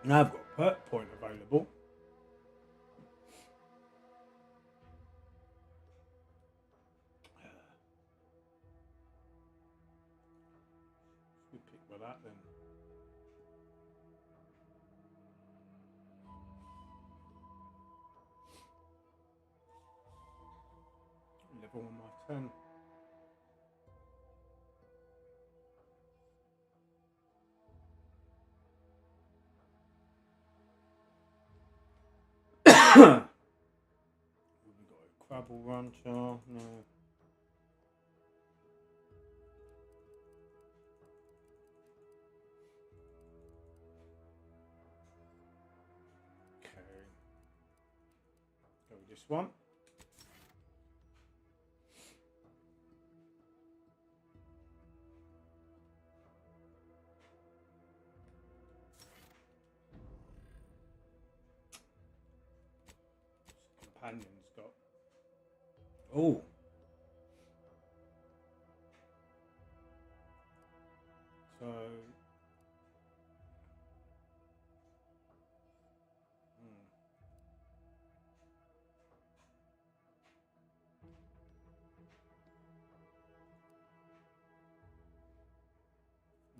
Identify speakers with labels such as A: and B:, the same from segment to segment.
A: Now I've got a perk point available. We pick with that then. Level on my 10. We've got a Crabble Rancher. No. Okay. Go with this one. Companion's got. Oh. So.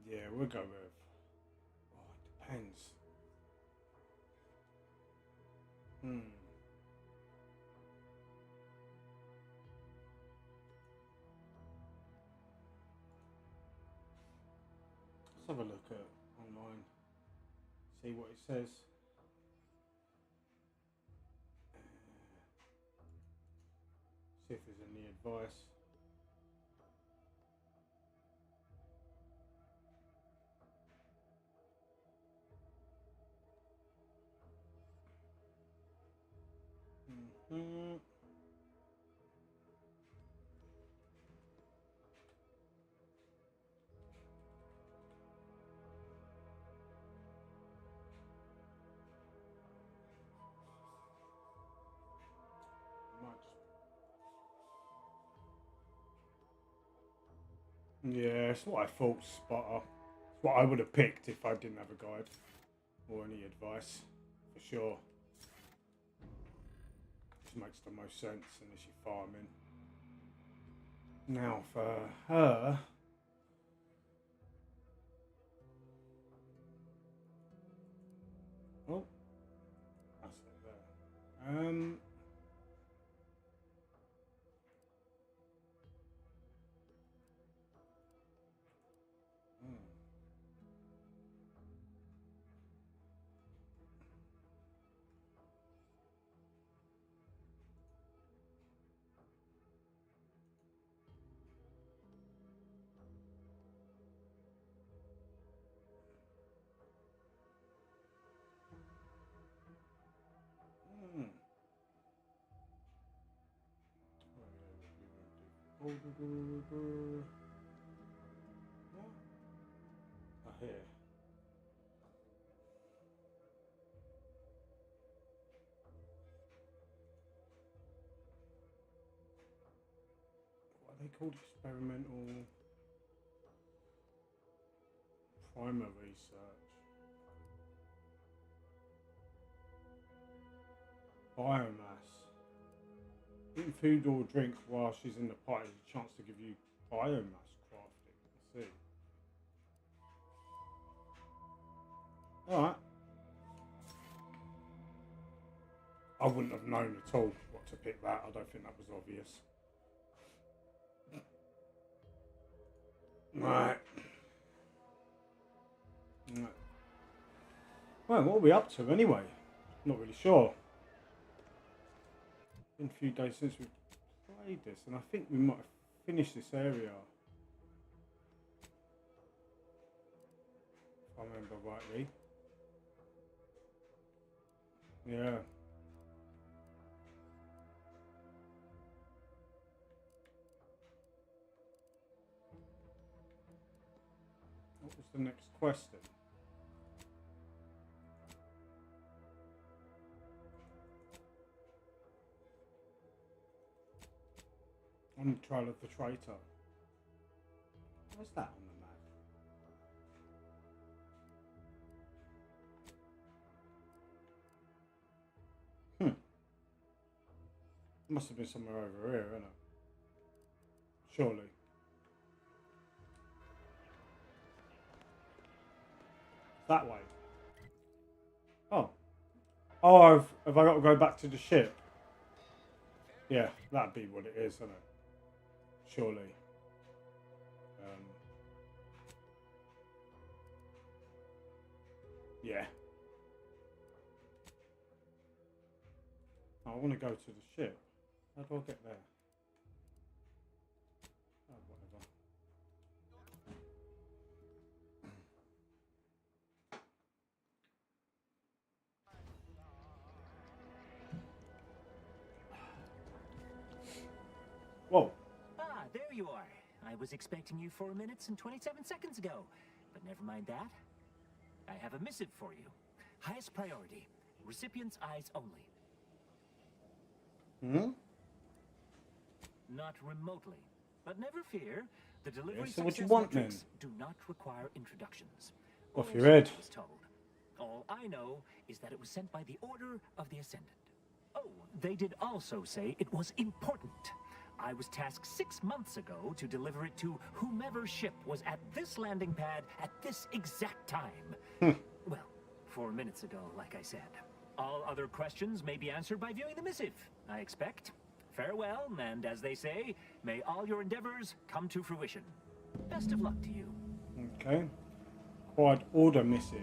A: Yeah, we'll go with. Oh, it depends. Let's have a look at online. See what it says. See if there's any advice. Yeah, it's what I thought, Spotter. It's what I would have picked if I didn't have a guide or any advice, for sure. Just makes the most sense unless you're farming. Now for her. Oh, that's it there. Here. What are they called? Experimental primer research. Biomass. Eating food or drink while she's in the party is a chance to give you biomass crafting. Let's see. Alright. I wouldn't have known at all what to pick that. I don't think that was obvious. Right. Well, what are we up to anyway? Not really sure. Been a few days since we played this, and I think we might have finished this area. If I remember rightly. Yeah. What was the next question? On the Trial of the Traitor. What's that on the map? Must have been somewhere over here, isn't it? Surely. That way. Oh. Oh, have I got to go back to the ship? Yeah, that'd be what it is, isn't it? Surely. Yeah. I want to go to the ship. How do I get there? Oh, whatever. Whoa.
B: Ah, there you are. I was expecting you 4 minutes and 27 seconds ago. But never mind that. I have a missive for you. Highest priority. Recipient's eyes only.
A: Hmm?
B: Not remotely. But never fear. The delivery
A: So what do you
B: success
A: want,
B: metrics
A: then?
B: do not require introductions.
A: Off
B: Or
A: your head.
B: so I was told. All I know is that it was sent by the Order of the Ascendant. Oh, they did also say it was important. I was tasked 6 months ago to deliver it to whomever ship was at this landing pad at this exact time. Well, 4 minutes ago, like I said. All other questions may be answered by viewing the missive, I expect. Farewell, and as they say, may all your endeavors come to fruition. Best of luck to you.
A: Okay. Quad order missive.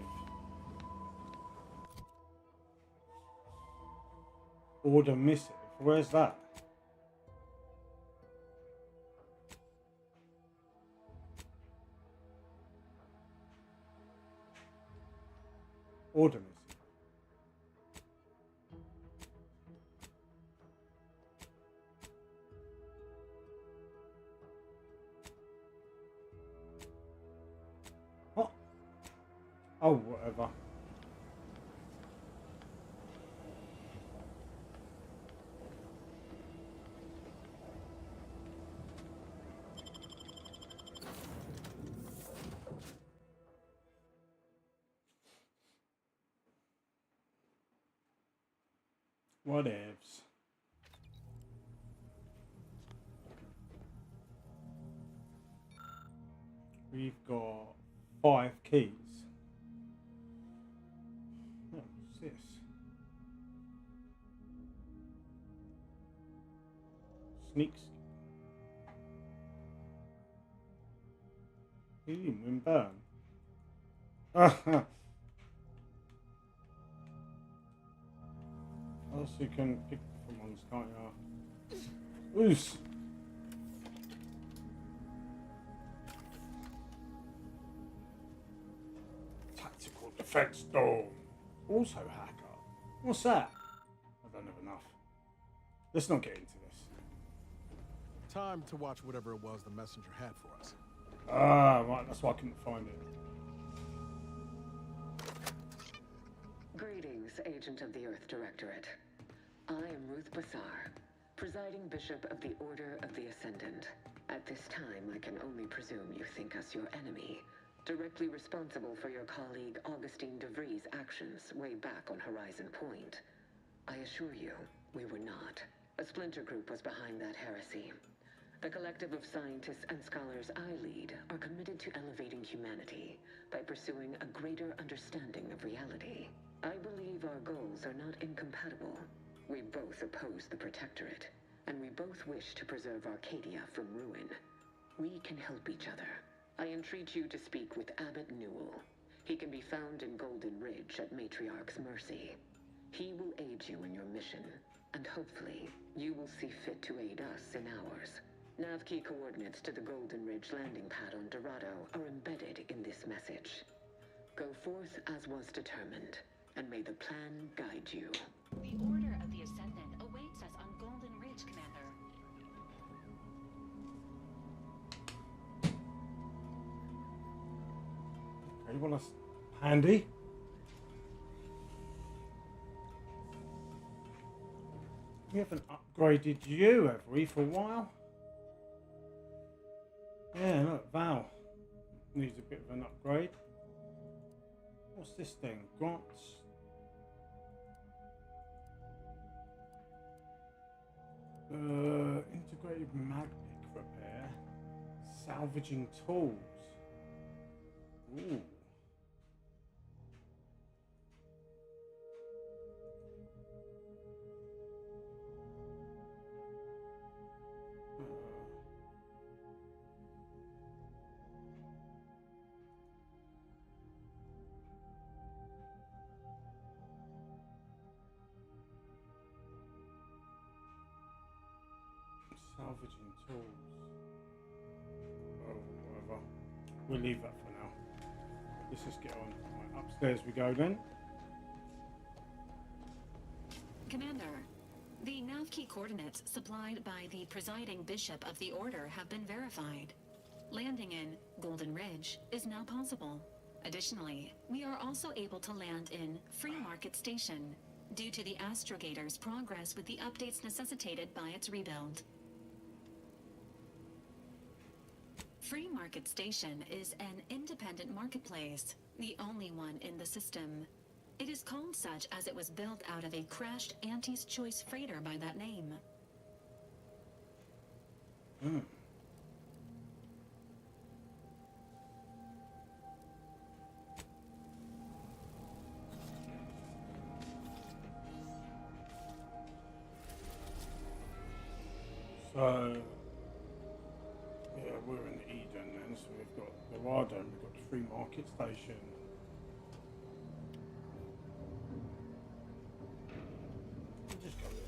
A: Order missive. Where's that? Order missive. What? Oh, whatever. Whatevs. We've got 5 keys. Oh, what's this? Sneaks. Helium and burn. Also, you can pick different ones, can't you? Loose. Tactical defense dome. Also hacker. What's that? I don't have enough. Let's not get into this.
C: Time to watch whatever it was the messenger had for us.
A: Ah, right. That's why I couldn't find it.
D: Greetings, Agent of the Earth Directorate. I am Ruth Bassar, presiding Bishop of the Order of the Ascendant. At this time, I can only presume you think us your enemy, directly responsible for your colleague Augustine de Vries' actions way back on Horizon Point. I assure you, we were not. A splinter group was behind that heresy. The collective of scientists and scholars I lead are committed to elevating humanity by pursuing a greater understanding of reality. I believe our goals are not incompatible. We both oppose the Protectorate, and we both wish to preserve Arcadia from ruin. We can help each other. I entreat you to speak with Abbot Newell. He can be found in Golden Ridge at Matriarch's mercy. He will aid you in your mission, and hopefully, you will see fit to aid us in ours. Nav key coordinates to the Golden Ridge landing pad on Dorado are embedded in this message. Go forth as was determined, and may the plan guide you.
E: The Order of the Ascendant awaits us on Golden Ridge, Commander.
A: Okay, well that's handy. We haven't upgraded you, have we, for a while? Yeah, look, Val needs a bit of an upgrade. What's this thing? Grants. Salvaging tools. Ooh. Salvaging tools. Oh, whatever. We'll leave that for now. Let's just get on. Right, upstairs we go then.
E: Commander, the nav key coordinates supplied by the presiding bishop of the order have been verified. Landing in Golden Ridge is now possible. Additionally, we are also able to land in Free Market Station due to the Astrogator's progress with the updates necessitated by its rebuild. Free Market Station is an independent marketplace, the only one in the system. It is called such as it was built out of a crashed Auntie's Choice freighter by that name.
A: Hmm. So, yeah, we're in Eden then, so we've got the Rado and we've got the Free Market Station. We'll just go there.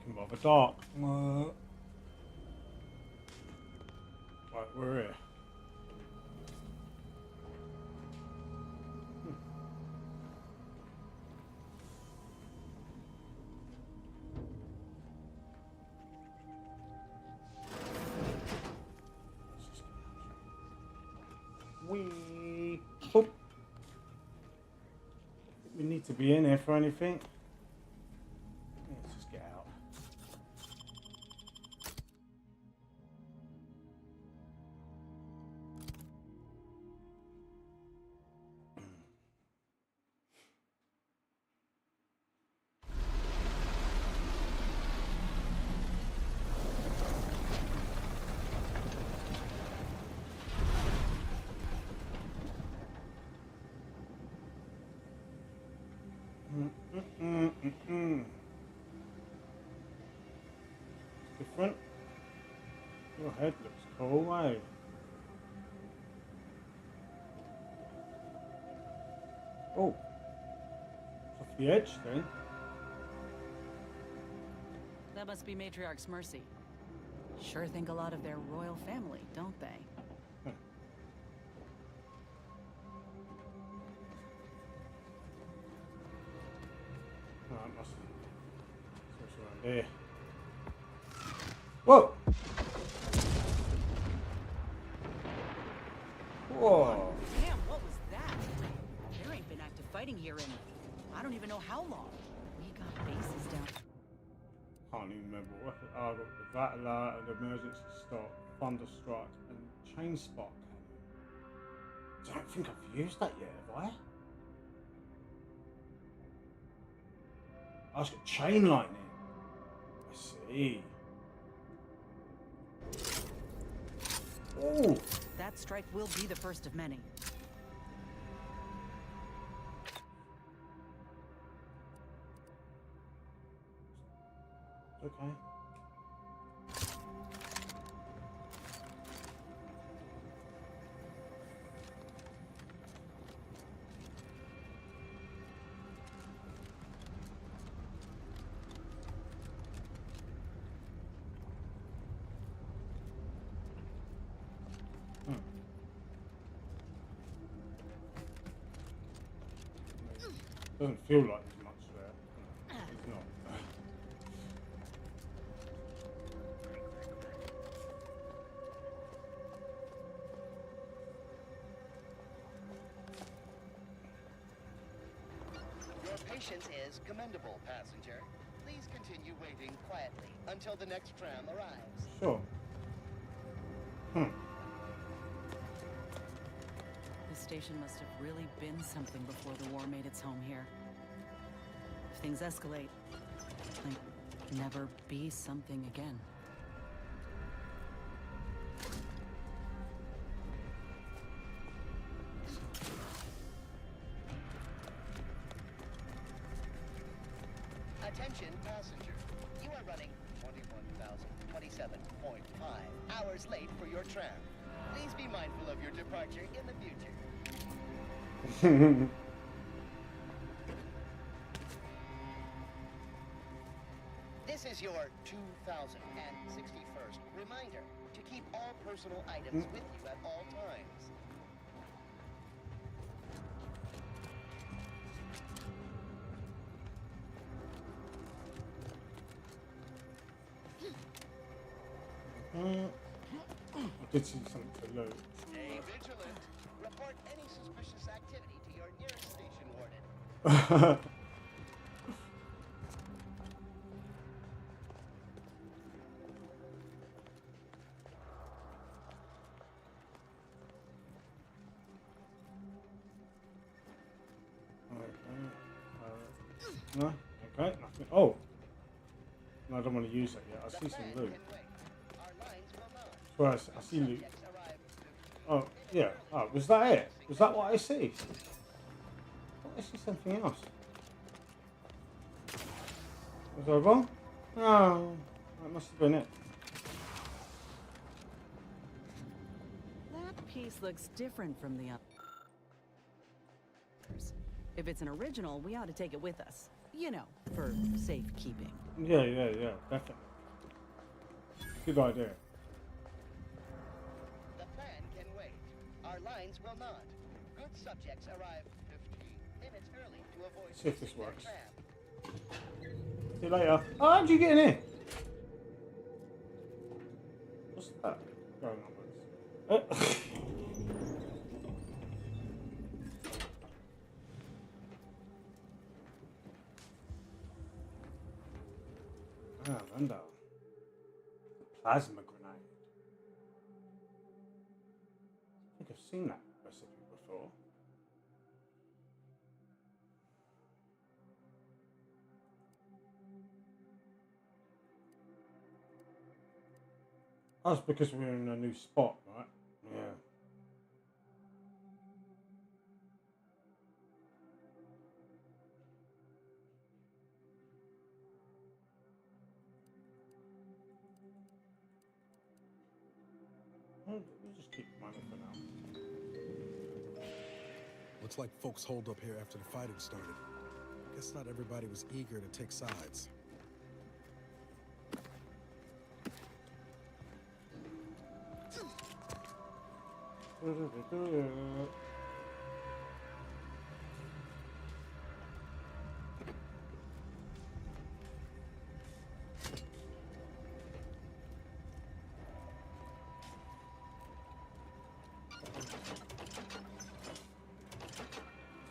A: Can bother dark. Right, we're here. Wee. Boop. We need to be in here for anything. Let's just get out. Different. Your head looks cool, eh? Oh, it's off the edge then.
F: That must be Matriarch's Mercy. Sure think a lot of their royal family, don't they?
A: Oh, it must be. It's around here. Whoa! Whoa!
F: Damn, what was that? There ain't been active fighting here in I don't even know how long. We got bases down.
A: Can't even remember what weapon. Oh, I got the Rattler and emergency stop, Thunderstruck, and Chain Spark Cannon. I don't think I've used that yet, have I? I just got Chain Lightning. I see. Ooh!
F: That strike will be the first of many.
A: Okay. Doesn't feel like there's much there. It's not.
G: Your patience is commendable, passenger. Please continue waiting quietly until the next tram arrives.
A: Sure.
F: This station must have really been something before the war made its home here. If things escalate, might never be something again.
G: Attention, passenger. You are running 21,027.5 hours late for your tram. Please be mindful of your departure in the future. This is your 2061st reminder to keep all personal items with you at all times.
A: I did see something to loot.
G: Stay vigilant. Report any suspicious activity to your nearest station warden.
A: No? Okay, nothing. Oh! No, I don't want to use that yet. I see some loot. Well, I see loot. Oh, yeah. Oh, was that it? Was that what I see? I see something else. Was I wrong? No, that must have been it.
F: That piece looks different from the others. If it's an original, we ought to take it with us. You know, for safekeeping.
A: Yeah, definitely. Good idea.
G: The plan can wait. Our lines will not. Good subjects arrive 15 minutes early to avoid
A: See if this
G: missing their
A: works.
G: tram.
A: See you later. Oh, how'd you get in here? What's that going on with this? Ah, Randall. Plasma grenade. I think I've seen that recipe before. Oh, it's because we're in a new spot, right? Yeah. We'll just keep money for now.
C: Looks like folks holed up here after the fighting started. Guess not everybody was eager to take sides.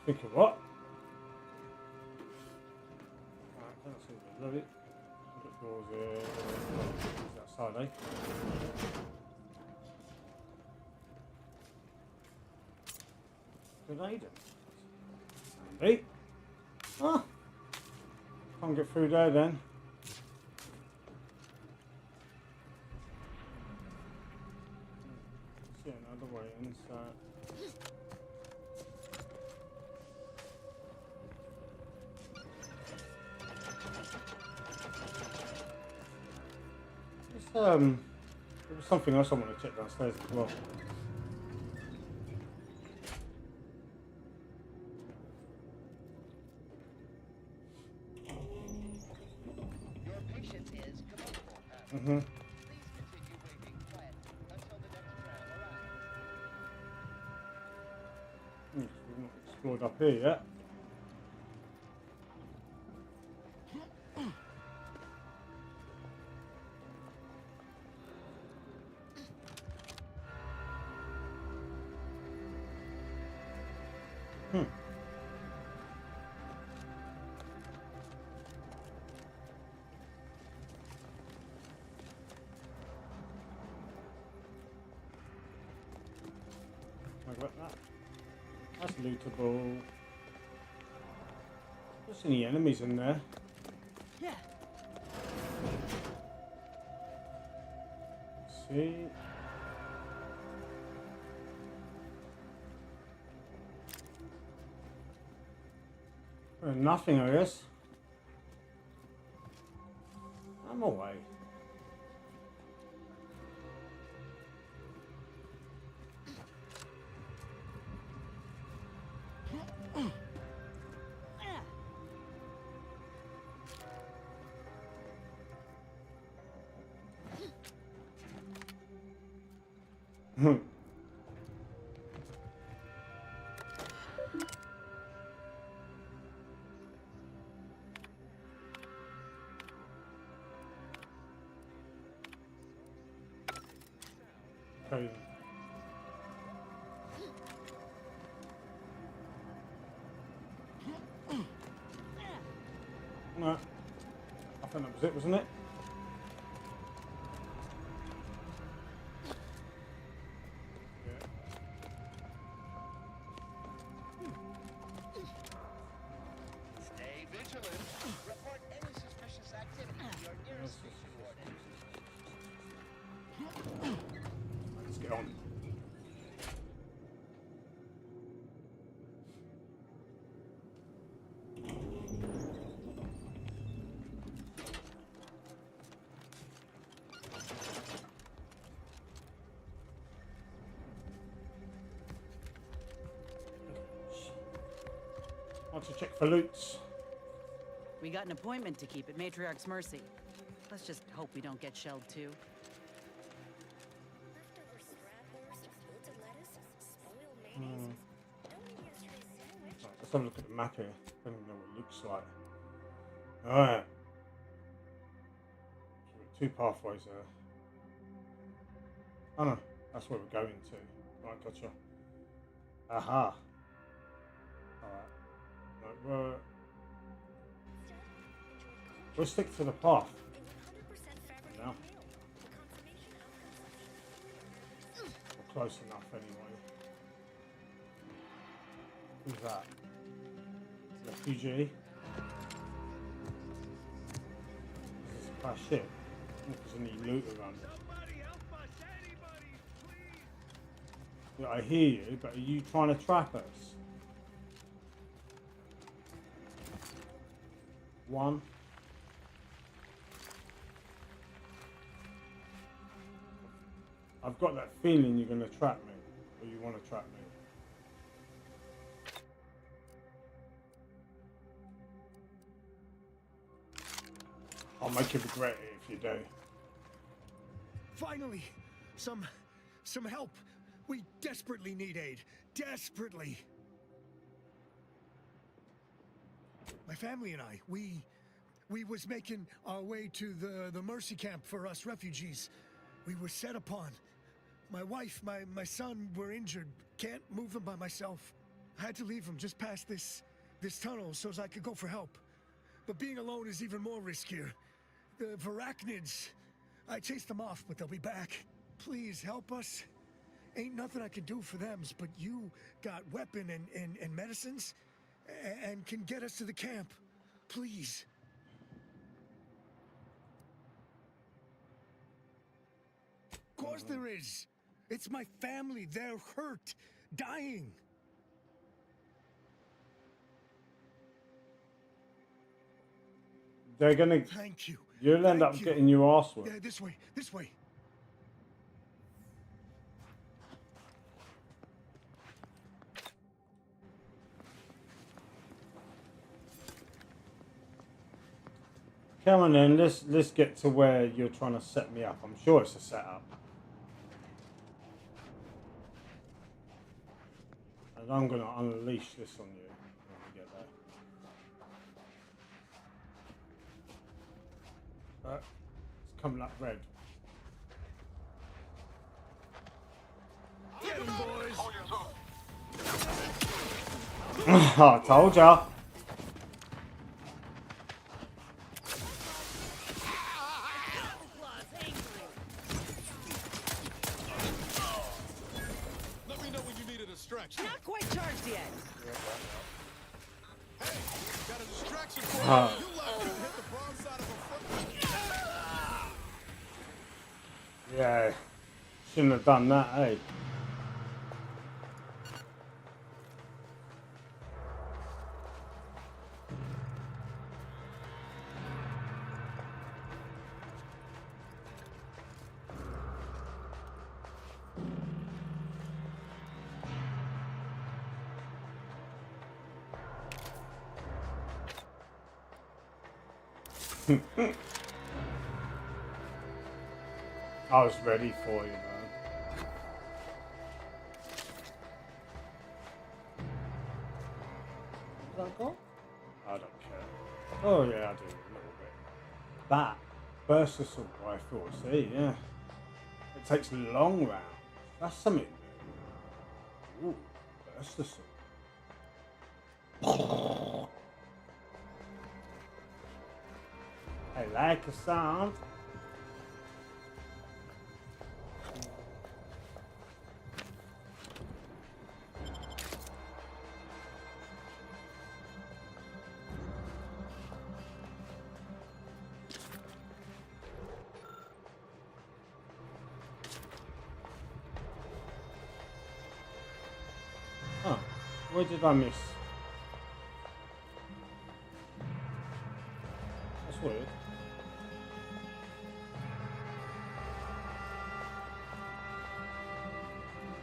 A: Think of what? Alright, can't see the load it. Look doors here. Who's outside, eh? Grenade. Handy. Ah! Can't get through there then. See another way inside. There was something else I want to check downstairs as well.
G: Your patience is commendable, passenger.
A: Mm-hmm.
G: Please continue waiting quietly until the next tram arrives.
A: We've not explored up here yet. That's lootable. There's any enemies in there.
F: Yeah.
A: Let's see. Nothing, I guess. I'm away. Okay. No. I think that was it, wasn't it?
G: Stay vigilant. Report any suspicious activity to your nearest station warden.
A: Let's get on. Want to check for loots.
F: We got an appointment to keep at Matriarch's Mercy. Let's just hope we don't get shelled too.
H: Leftover Stradhurst, wilted lettuce, spoiled mayonnaise. Don't eat yesterday's sandwich.
A: Right, let's have a look at the map here. I don't even know what it looks like. Alright. So we've got two pathways there. Oh no, that's where we're going to. Right, gotcha. Aha. Alright. Right, we'll stick to the path. No. We're close enough anyway. Who's that? Refugee? Is this a crash ship? I don't think there's any loot around it. Yeah, I hear you, but are you trying to trap us? One. I've got that feeling you're going to trap me, or you want to trap me. I'll make you regret it if you do.
I: Finally, some help. We desperately need aid. Desperately. My family and I, we was making our way to the Mercy camp for us refugees. We were set upon. My wife, my son were injured. Can't move them by myself. I had to leave them just past this tunnel so as I could go for help. But being alone is even more riskier. The Varachnids, I chased them off, but they'll be back. Please help us. Ain't nothing I can do for them, but you got weapon and medicines and can get us to the camp. Please. Of course there is. It's my family. They're hurt, dying.
A: They're gonna.
I: Thank you.
A: You'll end up getting your ass whipped.
I: Yeah, this way. This way.
A: Come on then, let's get to where you're trying to set me up. I'm sure it's a setup. And I'm going to unleash this on you when we get there. It's coming up red.
I: Get 'em, boys.
A: I told ya.
C: Let me know when you need a distraction.
F: Not quite sure charged yet.
C: Hey, got a distraction for you.
A: Ah.
C: You left could hit the wrong side of a foot.
A: Yeah. Shouldn't have done that, eh? I was ready for you, man. Does that go? I don't care. Oh yeah, I do a little bit. That burst assault rifle, see, yeah. It takes long rounds. That's something new. Ooh, burst assault. I like the sound. Oh, where did I miss? That's weird.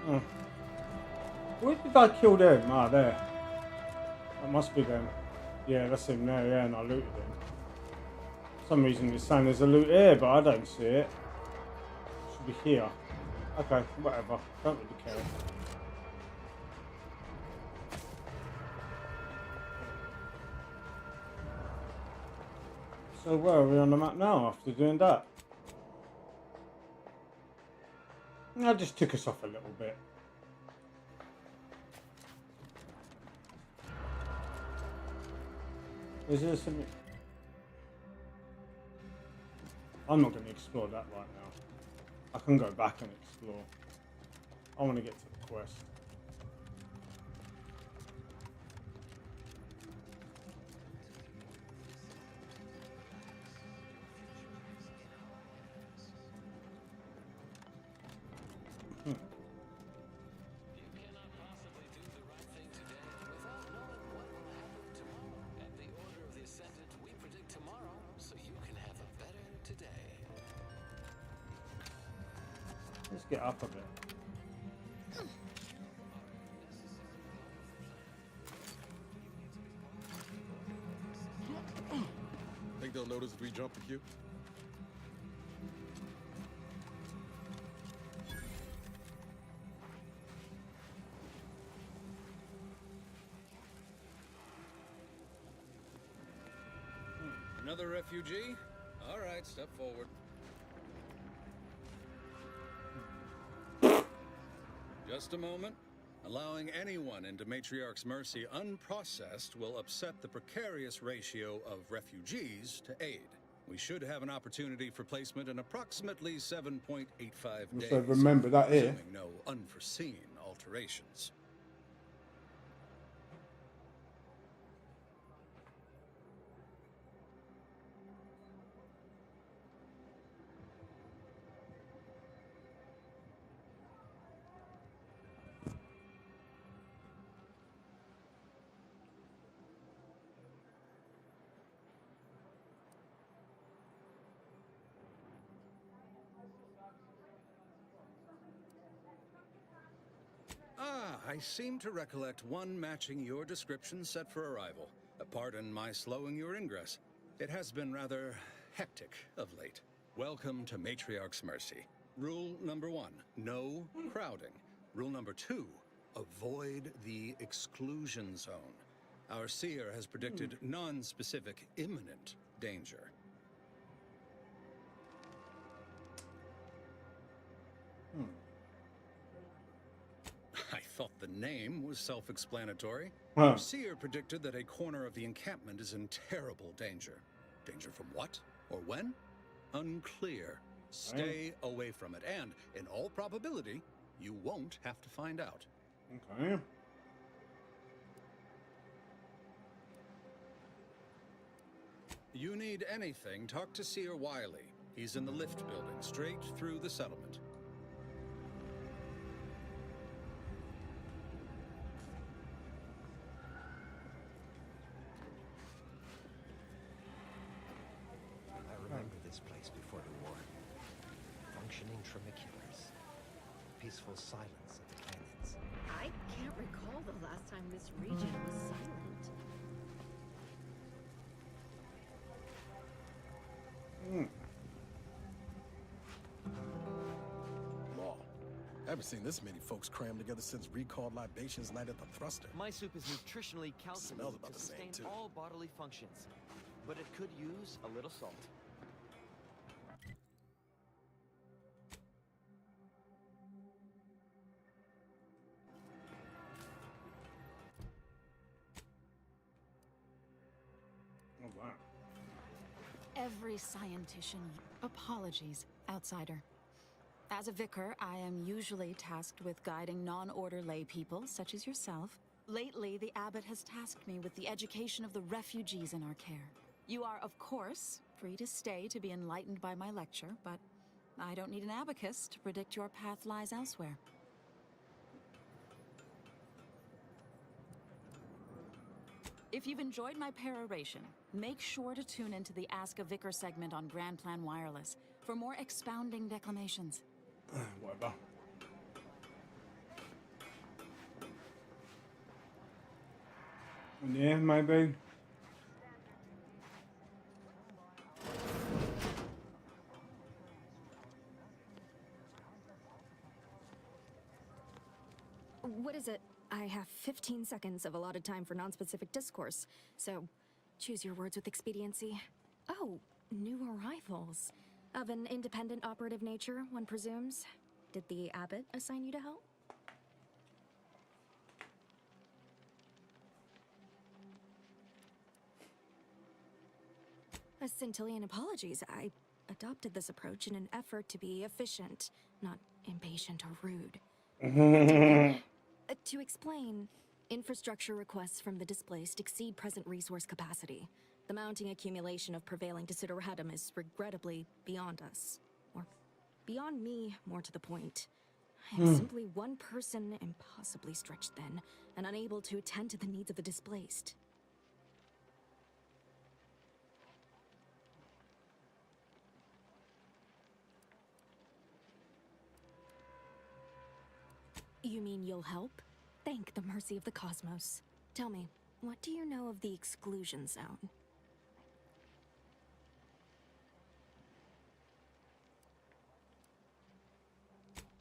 A: Oh. Where did I kill them? Ah, there. That must be them. Yeah, that's him there, yeah, and I looted him. For some reason it's saying there's a loot here, but I don't see it. Should be here. Okay, whatever. Don't really care. So where are we on the map now after doing that? That just took us off a little bit. Is there something? I'm not going to explore that right now. I can go back and explore. I want to get to the quest. Let's get up a bit.
C: Think they'll notice if we jump the queue?
J: Another refugee? All right, step forward. Just a moment. Allowing anyone into Matriarch's Mercy unprocessed will upset the precarious ratio of refugees to aid. We should have an opportunity for placement in approximately 7.85 days.
A: So remember that here.
J: Assuming no unforeseen alterations. I seem to recollect one matching your description set for arrival. Pardon my slowing your ingress. It has been rather hectic of late. Welcome to Matriarch's Mercy. Rule number 1, no crowding. Rule number 2, avoid the exclusion zone. Our seer has predicted non-specific imminent danger. I thought the name was self-explanatory. Our seer predicted that a corner of the encampment is in terrible danger. Danger from what? Or when? Unclear. Stay away from it, and, in all probability, you won't have to find out.
A: Okay.
J: You need anything, talk to Seer Wiley. He's in the lift building, straight through the settlement.
K: I remember this place before the war. Functioning tramaculars. Peaceful silence of the canyons.
L: I can't recall the last time this region was silent.
C: Law. Haven't seen this many folks crammed together since recalled libations night at the thruster.
M: My soup is nutritionally
C: Smells
M: calculated
C: about
M: to
C: the same,
M: sustain
C: too.
M: all bodily functions, but it could use a little salt.
A: Oh, wow.
N: Every scientician. Apologies, outsider. As a vicar, I am usually tasked with guiding non-order lay people, such as yourself. Lately, the abbot has tasked me with the education of the refugees in our care. You are, of course, free to stay to be enlightened by my lecture, but I don't need an abacus to predict your path lies elsewhere. If you've enjoyed my peroration, make sure to tune into the Ask a Vicar segment on Grand Plan Wireless for more expounding declamations.
A: Whatever. Yeah, maybe.
O: What is it? I have 15 seconds of allotted time for non-specific discourse, so choose your words with expediency. Oh, new arrivals. Of an independent operative nature, one presumes. Did the abbot assign you to help? A centillion apologies. I adopted this approach in an effort to be efficient, not impatient or rude. To explain, infrastructure requests from the displaced exceed present resource capacity. The mounting accumulation of prevailing desideratum is regrettably beyond us. Or beyond me, more to the point. I am simply one person, impossibly stretched thin, and unable to attend to the needs of the displaced. You mean you'll help? Thank the mercy of the cosmos. Tell me, what do you know of the exclusion zone?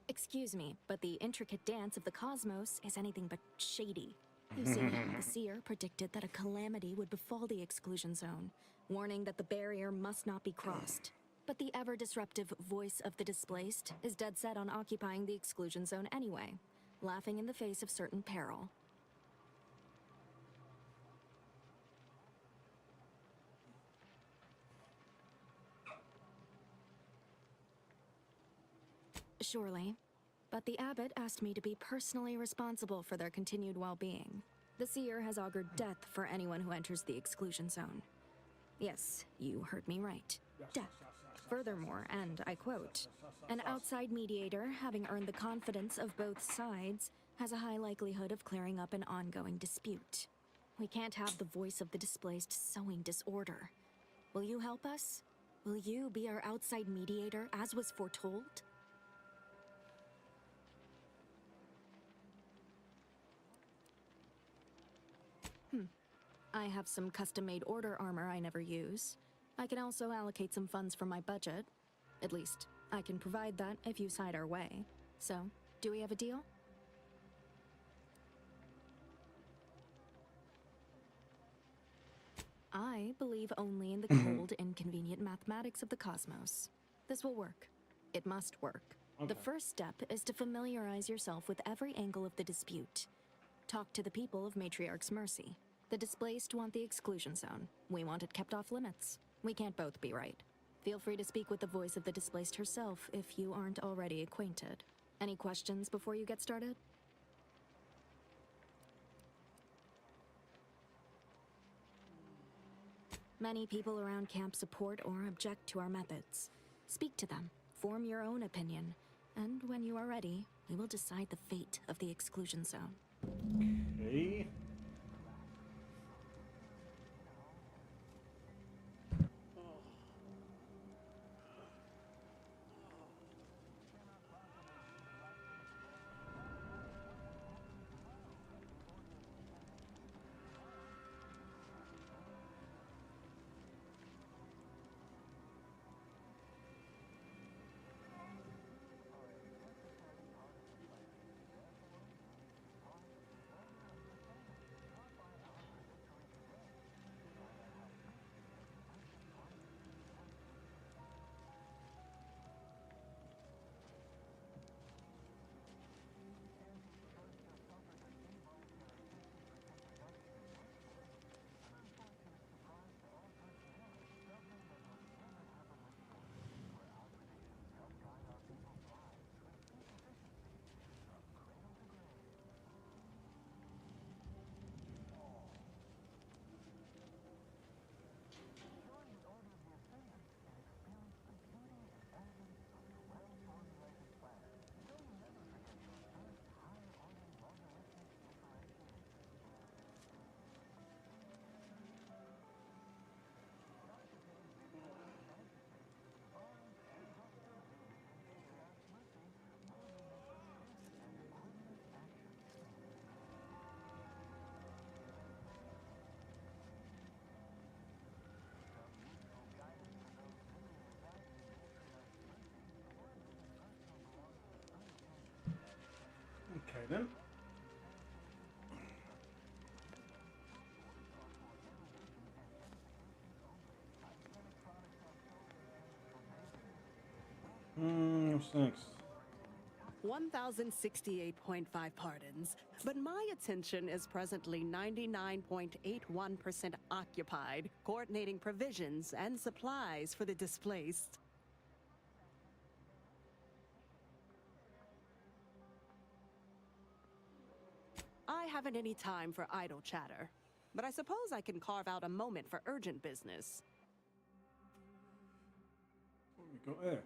O: Excuse me, but the intricate dance of the cosmos is anything but shady. You see, the seer predicted that a calamity would befall the exclusion zone, warning that the barrier must not be crossed. But the ever-disruptive voice of the displaced is dead set on occupying the exclusion zone anyway, laughing in the face of certain peril. Surely. But the abbot asked me to be personally responsible for their continued well-being. The seer has augured death for anyone who enters the exclusion zone. Yes, you heard me right. Death. Furthermore, and I quote, an outside mediator, having earned the confidence of both sides, has a high likelihood of clearing up an ongoing dispute. We can't have the voice of the displaced sowing disorder. Will you help us? Will you be our outside mediator, as was foretold? I have some custom-made order armor I never use. I can also allocate some funds from my budget. At least, I can provide that if you side our way. So, do we have a deal? I believe only in the cold, inconvenient mathematics of the cosmos. This will work. It must work. The first step is to familiarize yourself with every angle of the dispute. Talk to the people of Matriarch's Mercy. The displaced want the exclusion zone. We want it kept off limits. We can't both be right. Feel free to speak with the voice of the displaced herself if you aren't already acquainted. Any questions before you get started? Many people around camp support or object to our methods. Speak to them, form your own opinion, and when you are ready, we will decide the fate of the exclusion zone.
A: Okay. Okay then. What's next?
P: 1,068.5 pardons, but my attention is presently 99.81% occupied, coordinating provisions and supplies for the displaced. I haven't any time for idle chatter, but I suppose I can carve out a moment for urgent business.
A: What have we got here?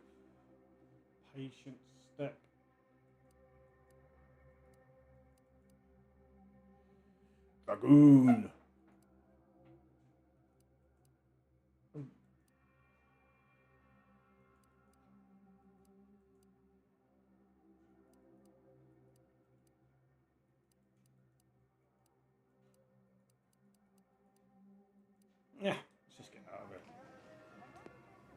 A: Patient step. Dragoon. Yeah, let's just get out of it.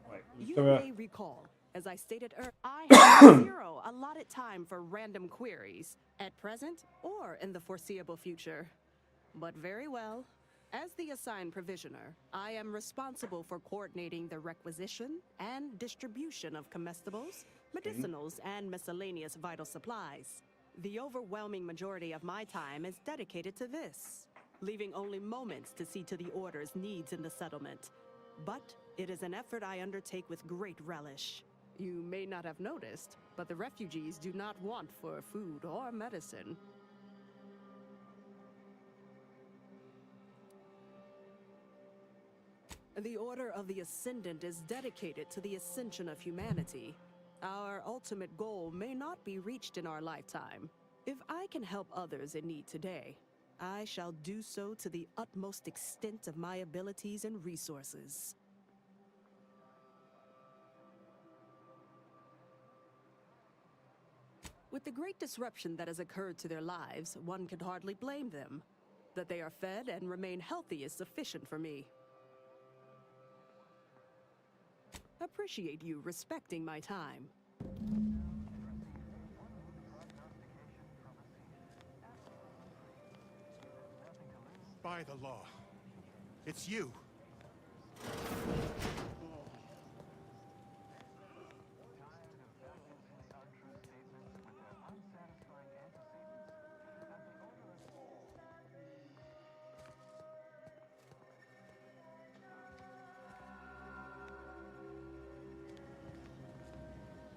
A: Wait,
P: You may recall, as I stated earlier, I have zero allotted time for random queries, at present or in the foreseeable future. But very well. As the assigned provisioner, I am responsible for coordinating the requisition and distribution of comestibles, medicinals, and miscellaneous vital supplies. The overwhelming majority of my time is dedicated to this, leaving only moments to see to the Order's needs in the settlement. But it is an effort I undertake with great relish. You may not have noticed, but the refugees do not want for food or medicine. The Order of the Ascendant is dedicated to the ascension of humanity. Our ultimate goal may not be reached in our lifetime. If I can help others in need today, I shall do so to the utmost extent of my abilities and resources. With the great disruption that has occurred to their lives, one can hardly blame them. That they are fed and remain healthy is sufficient for me. Appreciate you respecting my time.
Q: By the law. It's you.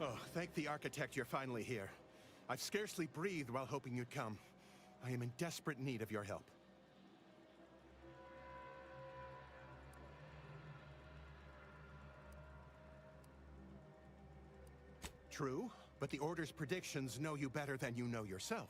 Q: Oh, thank the architect you're finally here. I've scarcely breathed while hoping you'd come. I am in desperate need of your help. True, but the Order's predictions know you better than you know yourself.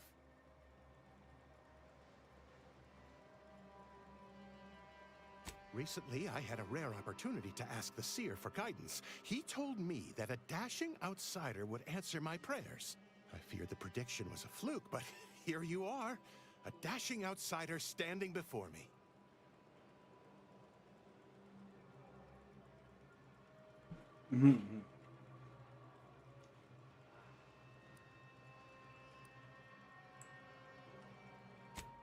Q: Recently, I had a rare opportunity to ask the Seer for guidance. He told me that a dashing outsider would answer my prayers. I feared the prediction was a fluke, but here you are. A dashing outsider standing before me.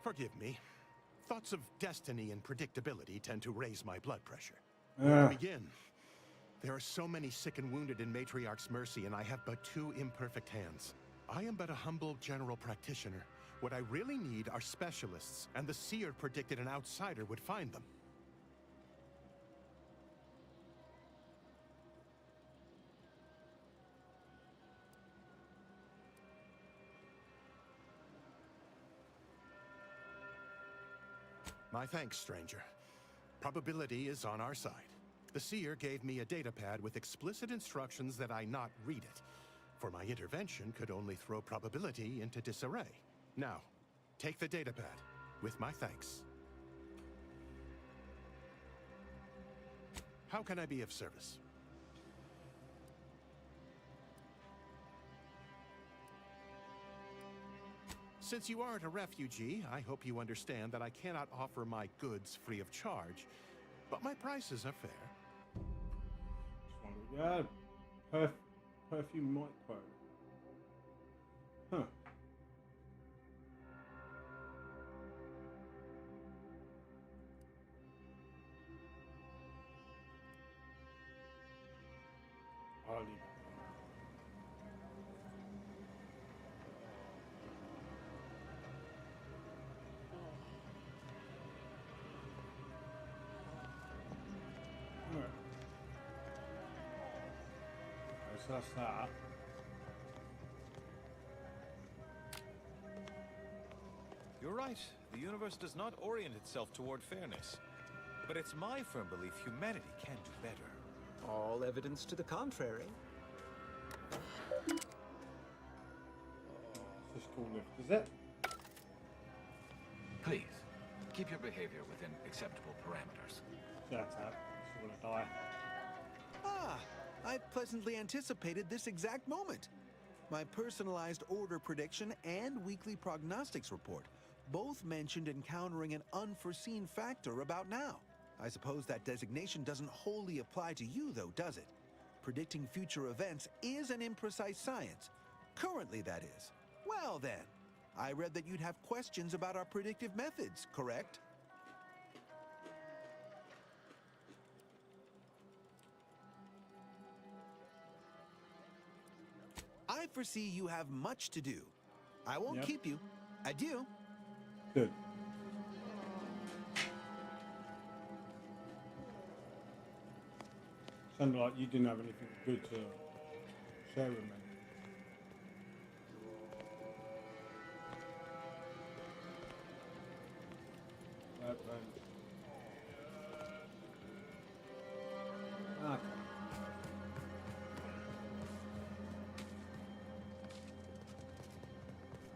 Q: Forgive me. Thoughts of destiny and predictability tend to raise my blood pressure. Where to begin? There are so many sick and wounded in Matriarch's mercy, and I have but 2 imperfect hands. I am but a humble general practitioner. What I really need are specialists, and the Seer predicted an outsider would find them. My thanks, stranger. Probability is on our side. The Seer gave me a datapad with explicit instructions that I not read it, for my intervention could only throw probability into disarray. Now, take the datapad, with my thanks. How can I be of service? Since you aren't a refugee, I hope you understand that I cannot offer my goods free of charge, but my prices are fair.
A: Yeah, perfume micro. Huh. I'll leave it. So that's that.
R: You're right. The universe does not orient itself toward fairness. But it's my firm belief humanity can do better.
S: All evidence to the contrary.
A: Just call lift, is it?
T: Please, keep your behavior within acceptable parameters.
A: That's that. Just wanna die.
U: Ah, I pleasantly anticipated this exact moment. My personalized order prediction and weekly prognostics report both mentioned encountering an unforeseen factor about now. I suppose that designation doesn't wholly apply to you, though, does it? Predicting future events is an imprecise science. Currently, that is. Well, then, I read that you'd have questions about our predictive methods, correct? I foresee you have much to do. I won't keep you. Adieu.
A: Good. Sounded like you didn't have anything good to share with me. Okay.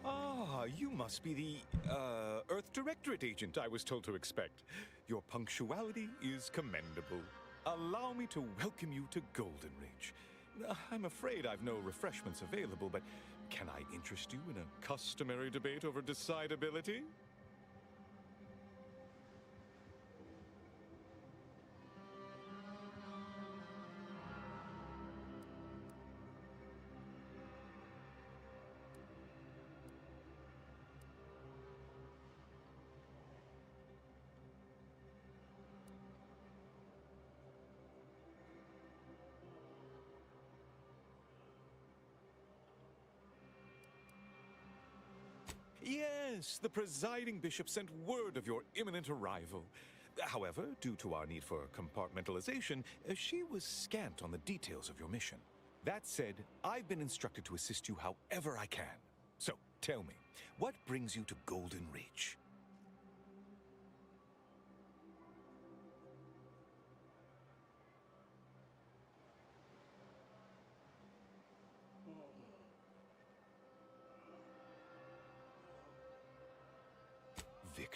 R: Ah, you must be the, Earth Directorate agent I was told to expect. Your punctuality is commendable. Allow me to welcome you to Golden Ridge. I'm afraid I've no refreshments available, but can I interest you in a customary debate over decidability? Yes, the presiding bishop sent word of your imminent arrival. However, due to our need for compartmentalization, she was scant on the details of your mission. That said, I've been instructed to assist you however I can. So, tell me, what brings you to Golden Ridge?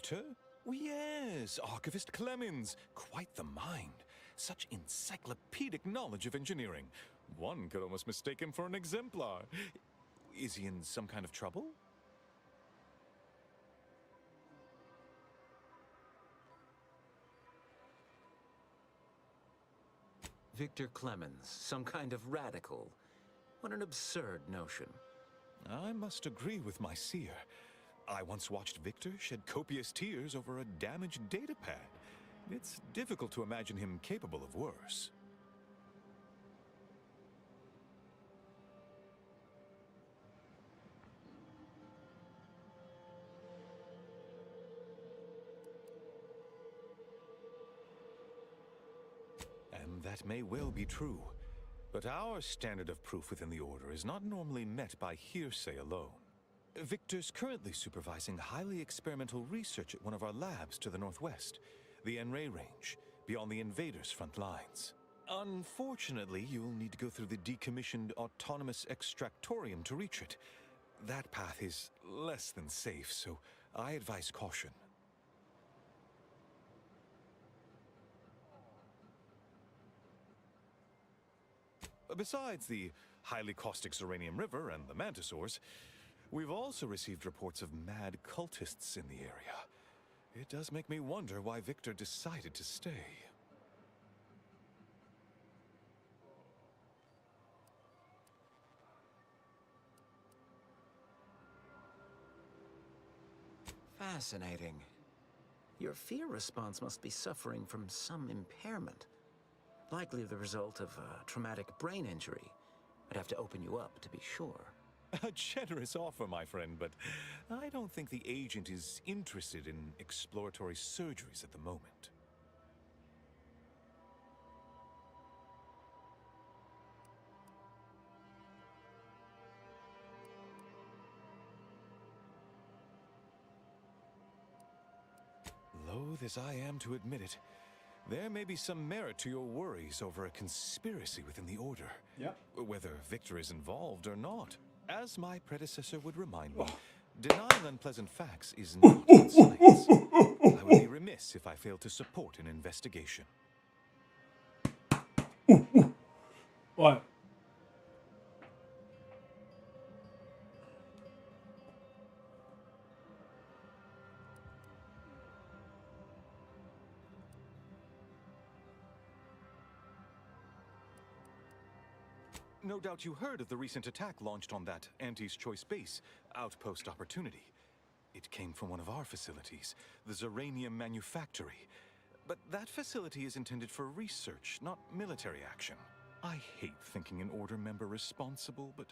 R: Victor? Yes, Archivist Clemens. Quite the mind. Such encyclopedic knowledge of engineering. One could almost mistake him for an exemplar. Is he in some kind of trouble?
M: Victor Clemens, some kind of radical. What an absurd notion.
R: I must agree with my seer. I once watched Victor shed copious tears over a damaged datapad. It's difficult to imagine him capable of worse. And that may well be true. But our standard of proof within the Order is not normally met by hearsay alone. Victor's currently supervising highly experimental research at one of our labs to the northwest, the Enray Range, beyond the invaders' front lines. Unfortunately, you'll need to go through the decommissioned autonomous extractorium to reach it. That path is less than safe, so I advise caution. Besides the highly caustic Xeranium River and the Mantisaurs, we've also received reports of mad cultists in the area. It does make me wonder why Victor decided to stay.
M: Fascinating. Your fear response must be suffering from some impairment. Likely the result of a traumatic brain injury. I'd have to open you up to be sure.
R: A generous offer, my friend, but I don't think the agent is interested in exploratory surgeries at the moment. Loath as I am to admit it, there may be some merit to your worries over a conspiracy within the Order.
A: Yep.
R: Whether Victor is involved or not. As my predecessor would remind me, denying unpleasant facts is not in science. I would be remiss if I failed to support an investigation.
A: Right.
R: No doubt you heard of the recent attack launched on that Anti's Choice base, Outpost Opportunity. It came from one of our facilities, the Xeranium Manufactory. But that facility is intended for research, not military action. I hate thinking an Order member responsible, but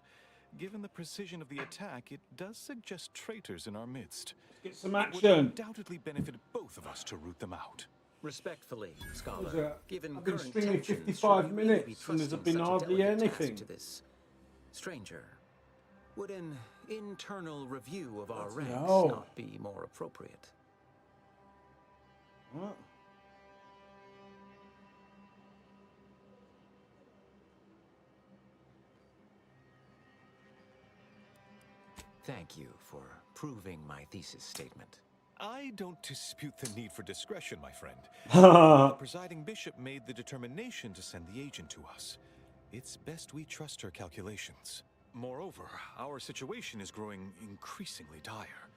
R: given the precision of the attack, it does suggest traitors in our midst.
A: Get some
R: It would
A: action.
R: undoubtedly benefit both of us to root them out.
M: Respectfully,
A: What was
M: Scholar,
A: that?
M: given
A: I've been
M: current
A: streaming
M: tensions,
A: 55
M: surely we may be
A: minutes and there's
M: trusting
A: been
M: such a
A: hardly
M: delicate task
A: anything.
M: to this stranger. Would an internal review of our ranks
A: No.
M: not be more appropriate?
A: What?
M: Thank you for proving my thesis statement.
R: I don't dispute the need for discretion, my friend. The presiding bishop made the determination to send the agent to us. It's best we trust her calculations. Moreover, our situation is growing increasingly dire.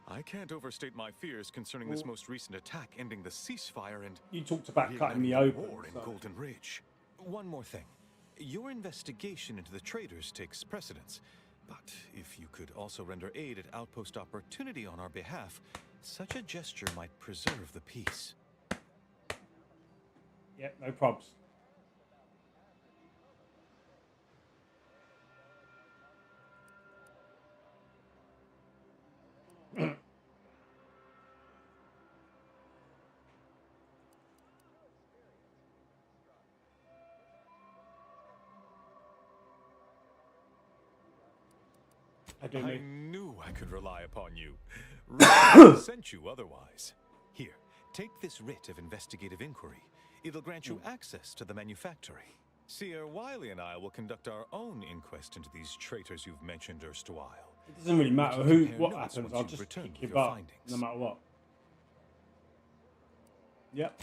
R: I can't overstate my fears concerning this most recent attack ending the ceasefire and
A: You talked about cutting
R: reigniting
A: the open.
R: war in
A: so-
R: Golden Ridge. One more thing. Your investigation into the traitors takes precedence. But if you could also render aid at Outpost Opportunity on our behalf, such a gesture might preserve the peace.
A: Yep, no probs.
R: I knew I could rely upon you. Richard sent you otherwise. Here, take this writ of investigative inquiry. It'll grant you access to the manufactory. Seer Wiley and I will conduct our own inquest into these traitors you've mentioned erstwhile.
A: It doesn't really matter
R: We can
A: who,
R: compare
A: what
R: notes
A: happens.
R: once
A: I'll
R: you've
A: just
R: returned
A: kick
R: with
A: your
R: your
A: butt,
R: findings.
A: no matter what. Yep.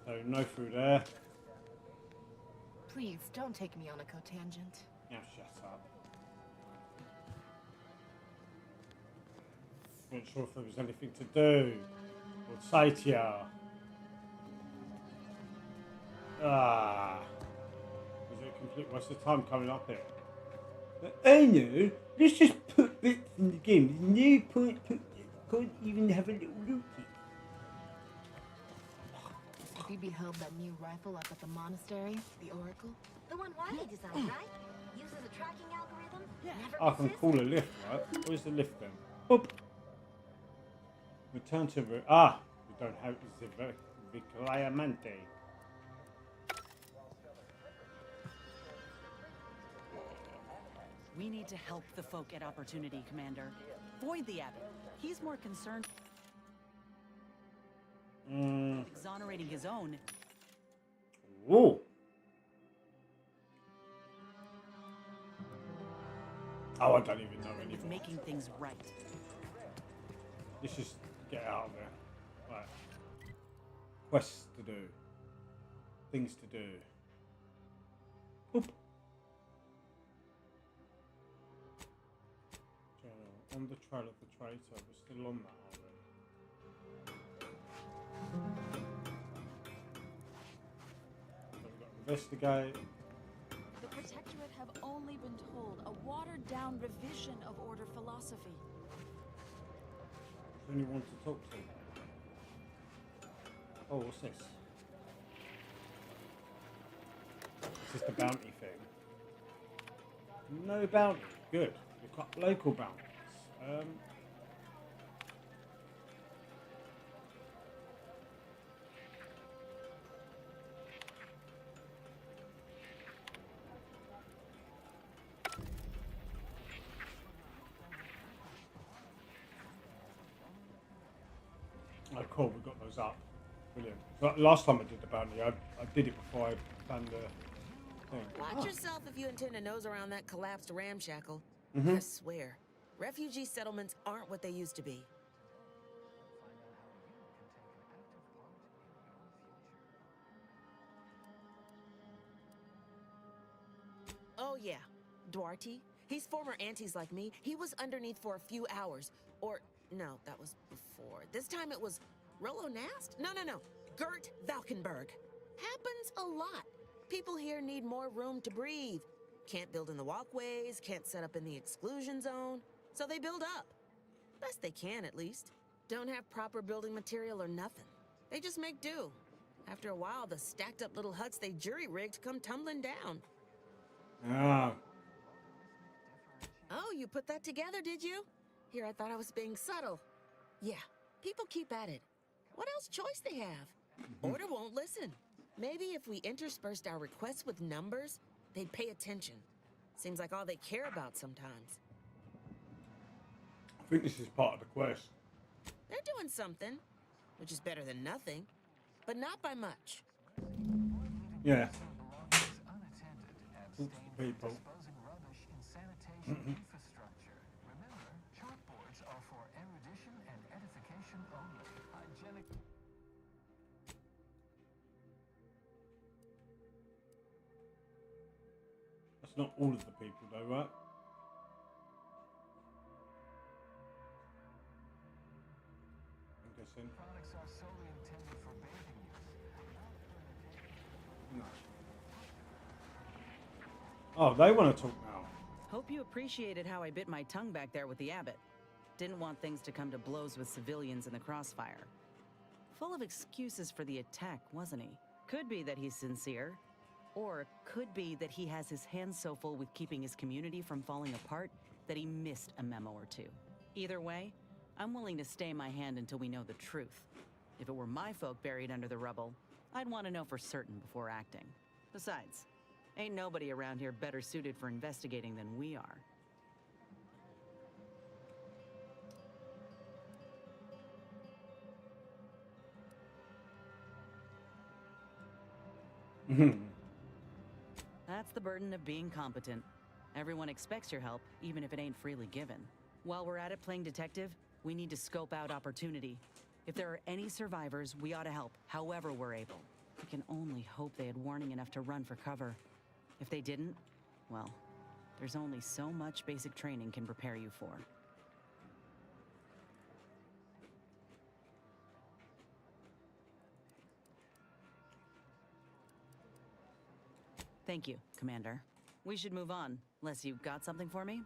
A: So no through there.
B: Please don't take me on a cotangent.
A: Now shut up. Not sure if there was anything to do or say to ya. Was it a complete waste of time coming up here? I know. Let's just put bits in the game. There's no point put. Can't even have a little look.
B: Have you beheld that new rifle up at the monastery, the Oracle?
H: The one Wiley designed, right? Uses a tracking algorithm. Never
A: I can
H: misses.
A: call a lift, right? Where's the lift then? Up. Return to we don't have the Viclayamente.
F: We need to help the folk at Opportunity, Commander. Void the Abbot. He's more concerned with exonerating his own.
A: Whoa. Oh, I don't even know
F: With
A: anymore.
F: making things right.
A: Let's just get out of there. Right. Quests to do. Things to do. Oop. Journal. On the trail of the traitor. We're still on that, aren't we? So we've got investigate.
N: The Protectorate have only been told a watered-down revision of Order philosophy.
A: Who do you want to talk to? Oh, what's this? Is this the bounty thing? No bounty. Good. We've got local bounties. Oh, cool. We got those up. Brilliant. So last time I did the bounty, I did it before I found the thing.
V: Watch yourself if you intend to nose around that collapsed ramshackle.
A: Mhm.
V: I swear, refugee settlements aren't what they used to be. Oh yeah, Duarte. He's former aunties like me. He was underneath for a few hours. Or, no, that was before. This time it was Rollo Nast? No. Gert Valkenberg. Happens a lot. People here need more room to breathe. Can't build in the walkways, can't set up in the exclusion zone. So they build up. Best they can, at least. Don't have proper building material or nothing. They just make do. After a while, the stacked up little huts they jury-rigged come tumbling down.
A: Ah.
V: Oh, you put that together, did you? Here, I thought I was being subtle. Yeah, people keep at it. What else choice they have? Order won't listen. Maybe if we interspersed our requests with numbers, they'd pay attention. Seems like all they care about sometimes.
A: I think this is part of the quest.
V: They're doing something, which is better than nothing, but not by much.
A: Yeah. Oops, people.
W: Infrastructure. Remember, chalkboards are for erudition and edification only. Hygienic.
A: That's not all of the people, though, right? I'm guessing.
W: Products are solely intended for bathing use.
A: No. Oh, they want to talk now.
F: Hope you appreciated how I bit my tongue back there with the Abbot. Didn't want things to come to blows with civilians in the crossfire. Full of excuses for the attack, wasn't he? Could be that he's sincere. Or could be that he has his hands so full with keeping his community from falling apart that he missed a memo or two. Either way, I'm willing to stay my hand until we know the truth. If it were my folk buried under the rubble, I'd want to know for certain before acting. Besides, ain't nobody around here better suited for investigating than we are. That's the burden of being competent. Everyone expects your help, even if it ain't freely given. While we're at it playing detective, We need to scope out opportunity. If there are any survivors, we ought to help, however we're able. We can only hope they had warning enough to run for cover. If they didn't, well, there's only so much basic training can prepare you for. Thank you, Commander. We should move on, unless you've got something for me?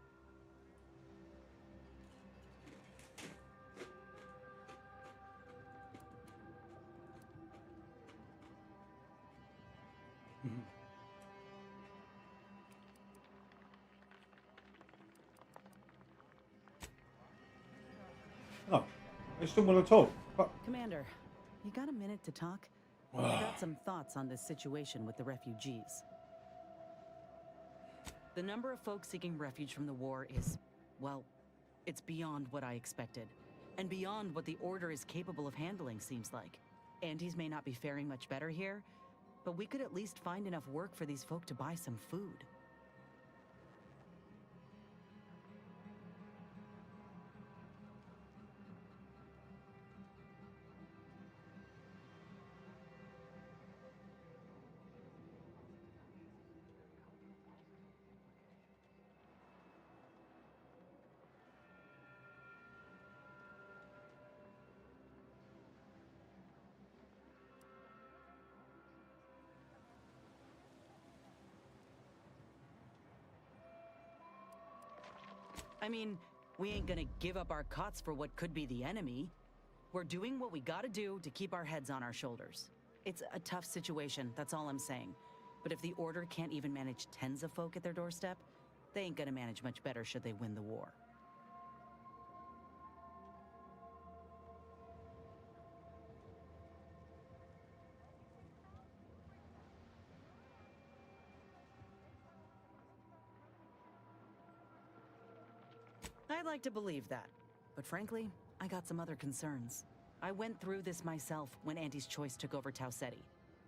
A: Oh, I still want to talk. But
F: Commander, you got a minute to talk? I got some thoughts on this situation with the refugees. The number of folks seeking refuge from the war is, well, it's beyond what I expected. And beyond what the Order is capable of handling, seems like. Antes may not be faring much better here, but we could at least find enough work for these folk to buy some food. I mean, we ain't gonna give up our cots for what could be the enemy. We're doing what we gotta do to keep our heads on our shoulders. It's a tough situation, that's all I'm saying. But if the Order can't even manage tens of folk at their doorstep, they ain't gonna manage much better should they win the war. I'd like to believe that, but frankly, I got some other concerns. I went through this myself when Anti's Choice took over Tau Ceti.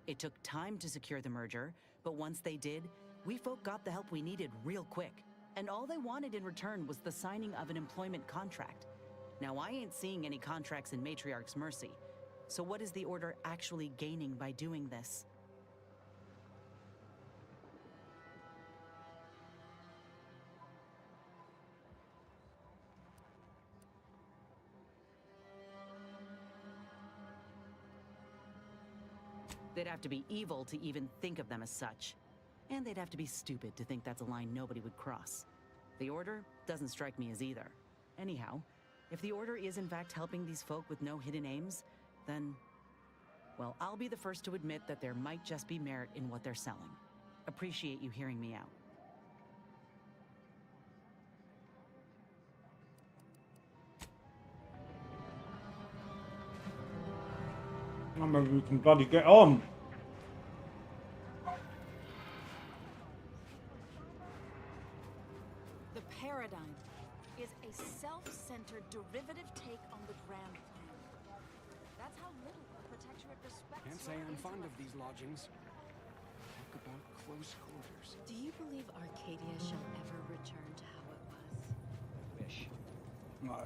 F: It took time to secure the merger, but once they did, we folk got the help we needed real quick. And all they wanted in return was the signing of an employment contract. Now, I ain't seeing any contracts in Matriarch's Mercy, so what is the Order actually gaining by doing this? They'd have to be evil to even think of them as such. And they'd have to be stupid to think that's a line nobody would cross. The Order doesn't strike me as either. Anyhow, if the Order is in fact helping these folk with no hidden aims, then, well, I'll be the first to admit that there might just be merit in what they're selling. Appreciate you hearing me out.
A: maybe we can bloody get on.
N: The paradigm is a self-centered derivative take on the grand plan. That's how little the Protectorate respects.
D: Can't say I'm fond of these lodgings. Talk about close quarters.
L: Do you believe Arcadia shall ever return to how it was?
D: Wish.
A: No.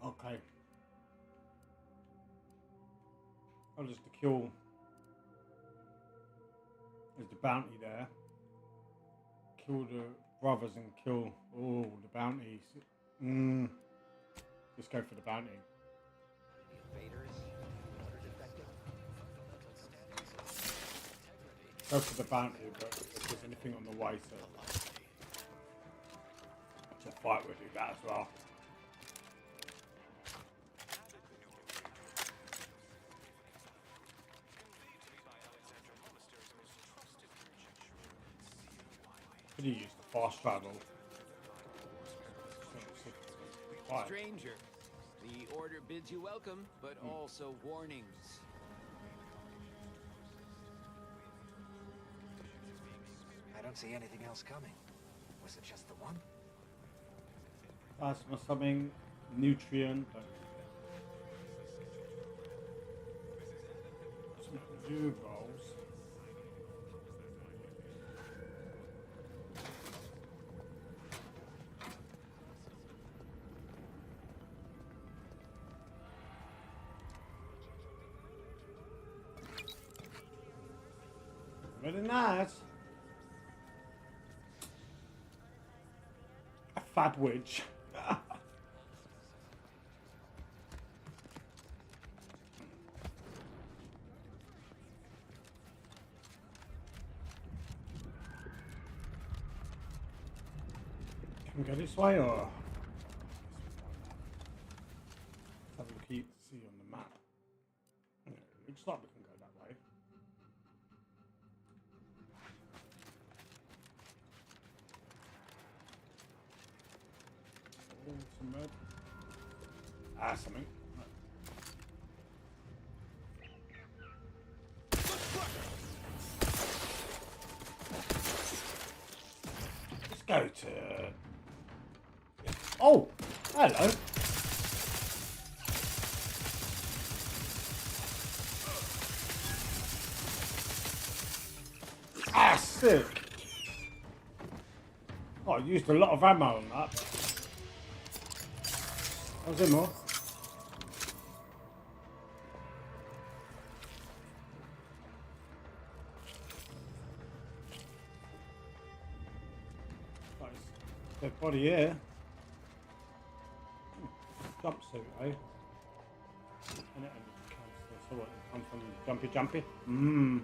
A: Okay. Oh, there's the kill. There's the bounty there. Kill the brothers and kill all the bounties. Let's go for the bounty. Go for the bounty, but if there's anything on the way to fight, we'll do that as well. Could you use the fast travel?
E: Stranger, the Order bids you welcome, but also warnings.
K: I don't see anything else coming. Was it just the one?
A: Plasma something, nutrient. Some new rolls. Really nice. A fab witch. Can we go this way or? Let's have a look here to see on the map. Yeah, it looks like we can go that way. Oh, some mud. Ah, something. Let's go to... Oh, hello. Ah, sick. Oh, I used a lot of ammo on that. Was there more? Dead body here. Jumpsuit, eh? And it so what, it comes from jumpy? Mmm.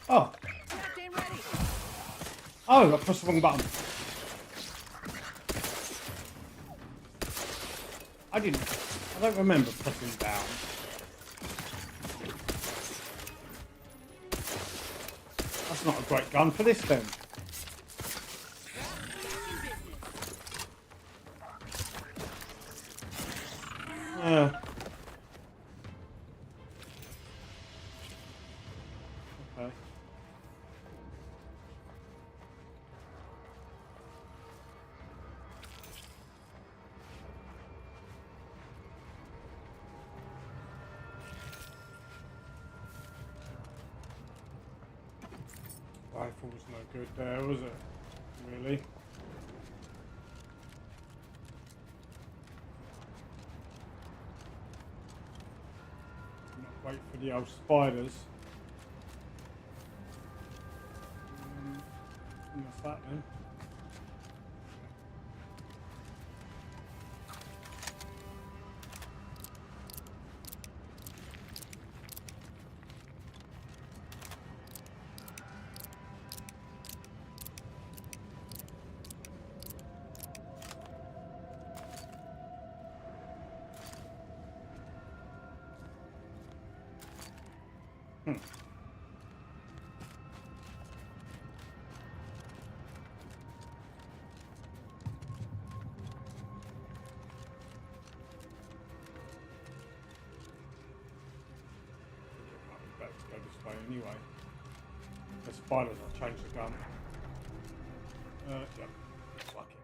A: Oh. Oh, I pressed the wrong button. I don't remember pressing down. That's not a great gun for this then. Yeah. Okay. Rifle was no good there, was it? Really? Not wait for the old spiders. What's that then? Go this way anyway. The spiders, I'll change the gun. Yep, looks like it.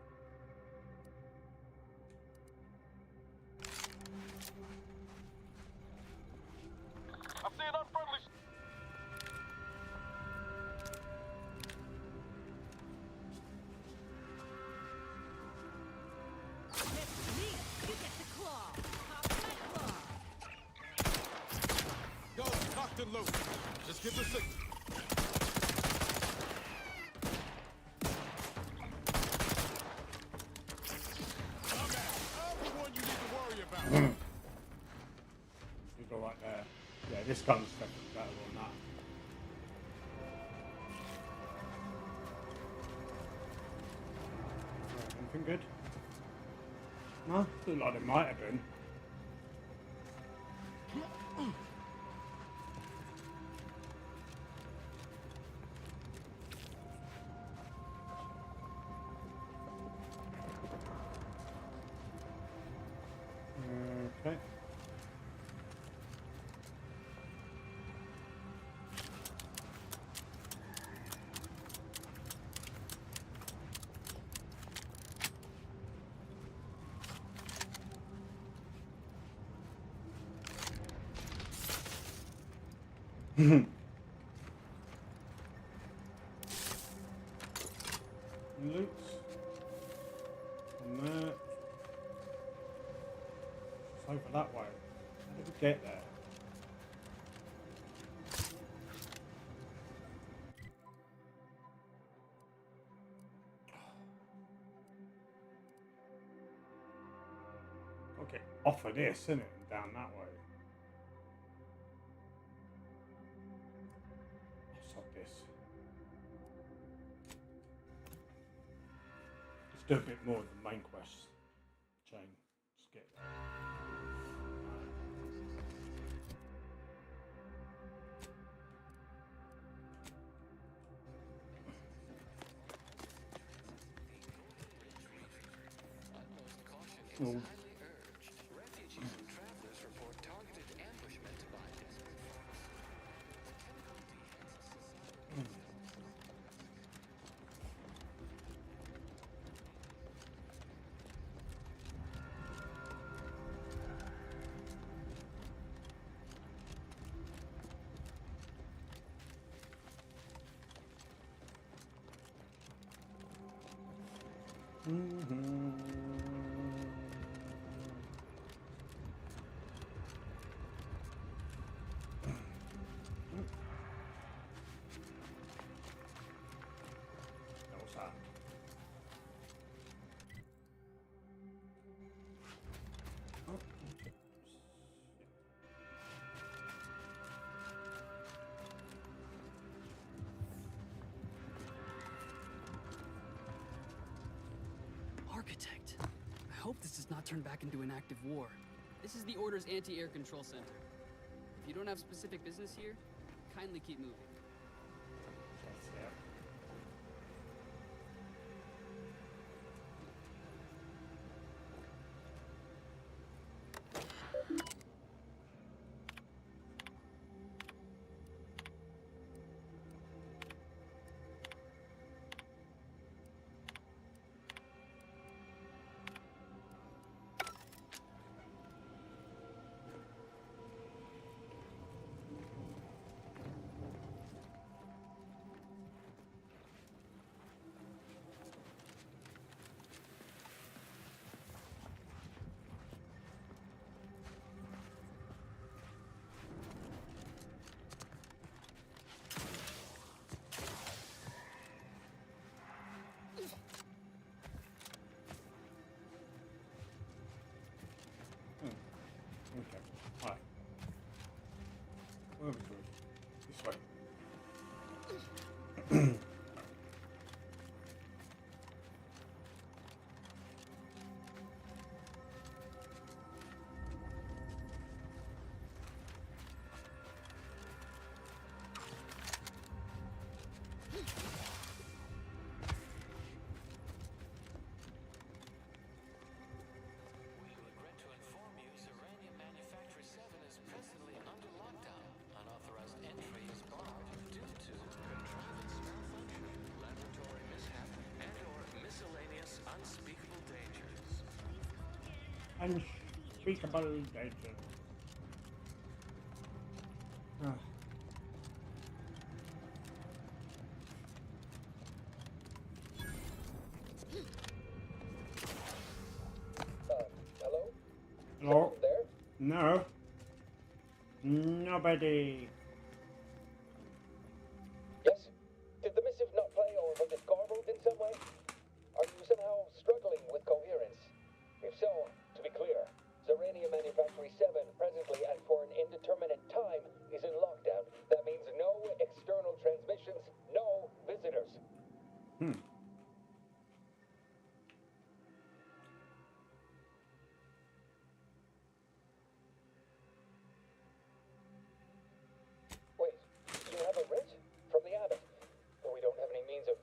G: I see an unfriendly.
P: You get the claw. Pop that claw.
G: Go, locked and loaded. Just give the signal. Everyone you need to worry about.
A: You go right there. Yeah, this gun's definitely better than that. Anything good? No? Looked like it might have been. Loot. From there. It's over that way. How did we get there? Okay, off of this, isn't it? And down that way. Let's stop this. Let's do a bit more of the main quest chain. Let's get there. Oh.
C: Architect. I hope this does not turn back into an active war. This is the Order's anti-air control center. If you don't have specific business here, kindly keep moving.
A: Okay. Alright. Where are we going? This way. Unspeakable danger.
I: Hello?
A: Hello?
I: There?
A: No. Nobody.
I: Yes? Did the missive not play, or was it garbled in some way? Are you somehow struggling with coherence? If so, to be clear, Zerania Manufactory 7 presently and for an indeterminate time is in lockdown. That means no external transmissions, no visitors. Wait, you have a writ? From the abbot? We don't have any means of...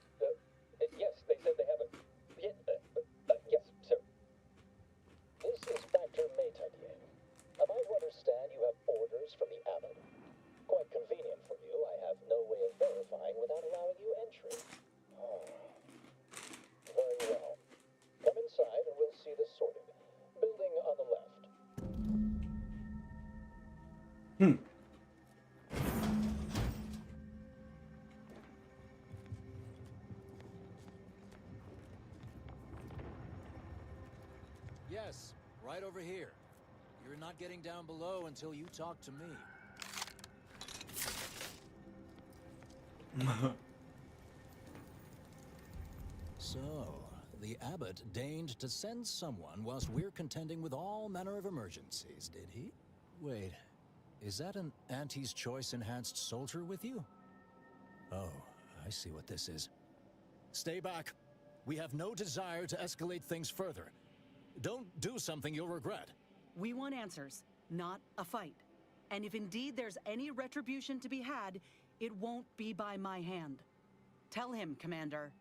I: yes, they said they have a... yes, sir. This is Inspector Metadier. Am I to understand you have orders from the abbot?
J: right over here. You're not getting down below until you talk to me. So, the abbot deigned to send someone whilst we're contending with all manner of emergencies, did he? Wait, is that an Auntie's Choice enhanced soldier with you? Oh, I see what this is. Stay back. We have no desire to escalate things further. Don't do something you'll regret.
O: We want answers, not a fight. And if indeed there's any retribution to be had, it won't be by my hand. Tell him, Commander.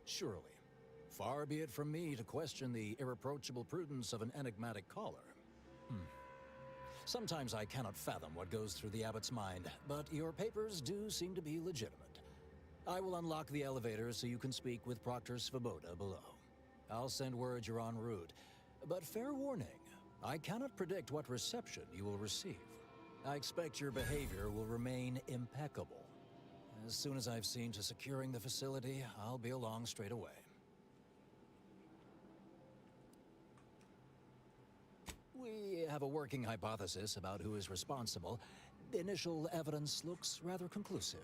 J: Surely. Far be it from me to question the irreproachable prudence of an enigmatic caller. Sometimes I cannot fathom what goes through the abbot's mind, but your papers do seem to be legitimate. I will unlock the elevator so you can speak with Proctor Svoboda below. I'll send word you're en route, but fair warning, I cannot predict what reception you will receive. I expect your behavior will remain impeccable. As soon as I've seen to securing the facility, I'll be along straight away. We have a working hypothesis about who is responsible. The initial evidence looks rather conclusive.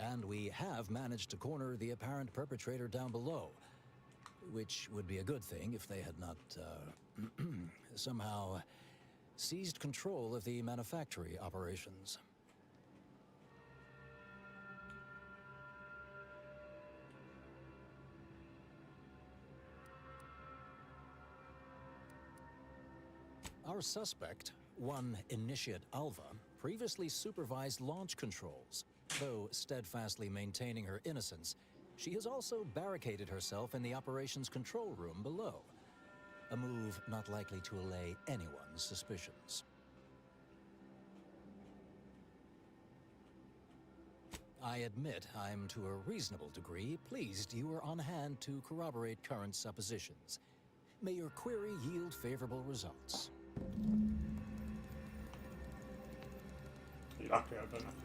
J: And we have managed to corner the apparent perpetrator down below. Which would be a good thing if they had not, somehow seized control of the manufactory operations. Our suspect, one Initiate Alva, previously supervised launch controls. Though steadfastly maintaining her innocence, she has also barricaded herself in the operations control room below. A move not likely to allay anyone's suspicions. I admit I'm to a reasonable degree pleased you are on hand to corroborate current suppositions. May your query yield favorable results.
A: You're lucky I don't have to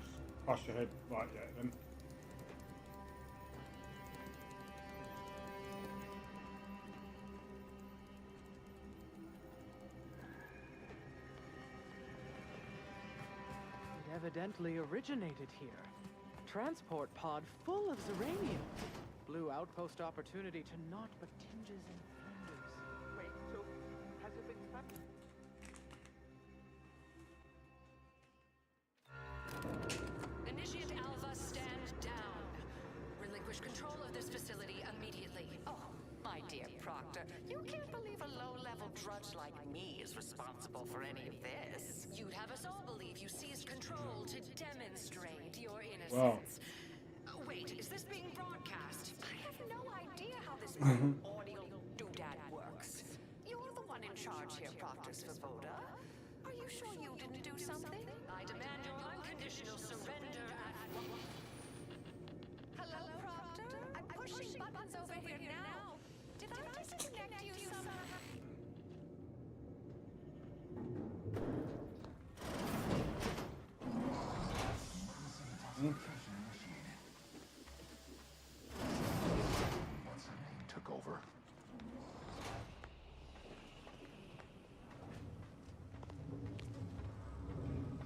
A: crush your head right yet then.
Q: It evidently originated here. Transport pod full of Zeranium. Blue outpost opportunity to naught but tinges and flanders. Wait, so has it been found?
X: Initiate Alpha, stand down. Relinquish control of this facility immediately.
Y: Oh, my dear Proctor, you can't believe a low-level drudge like me is responsible for any of this.
X: You'd have us all believe you seized control to demonstrate your innocence.
A: Wow.
X: Wait, is this being broadcast?
Y: I have no idea how this audio doodad works. You're the one in charge here, Proctor Svoboda. Are you sure you didn't do something?
X: I demand your unconditional surrender at once.
Y: Hello, Proctor? I'm pushing buttons over here now. Did I disconnect you somehow?
T: Took over.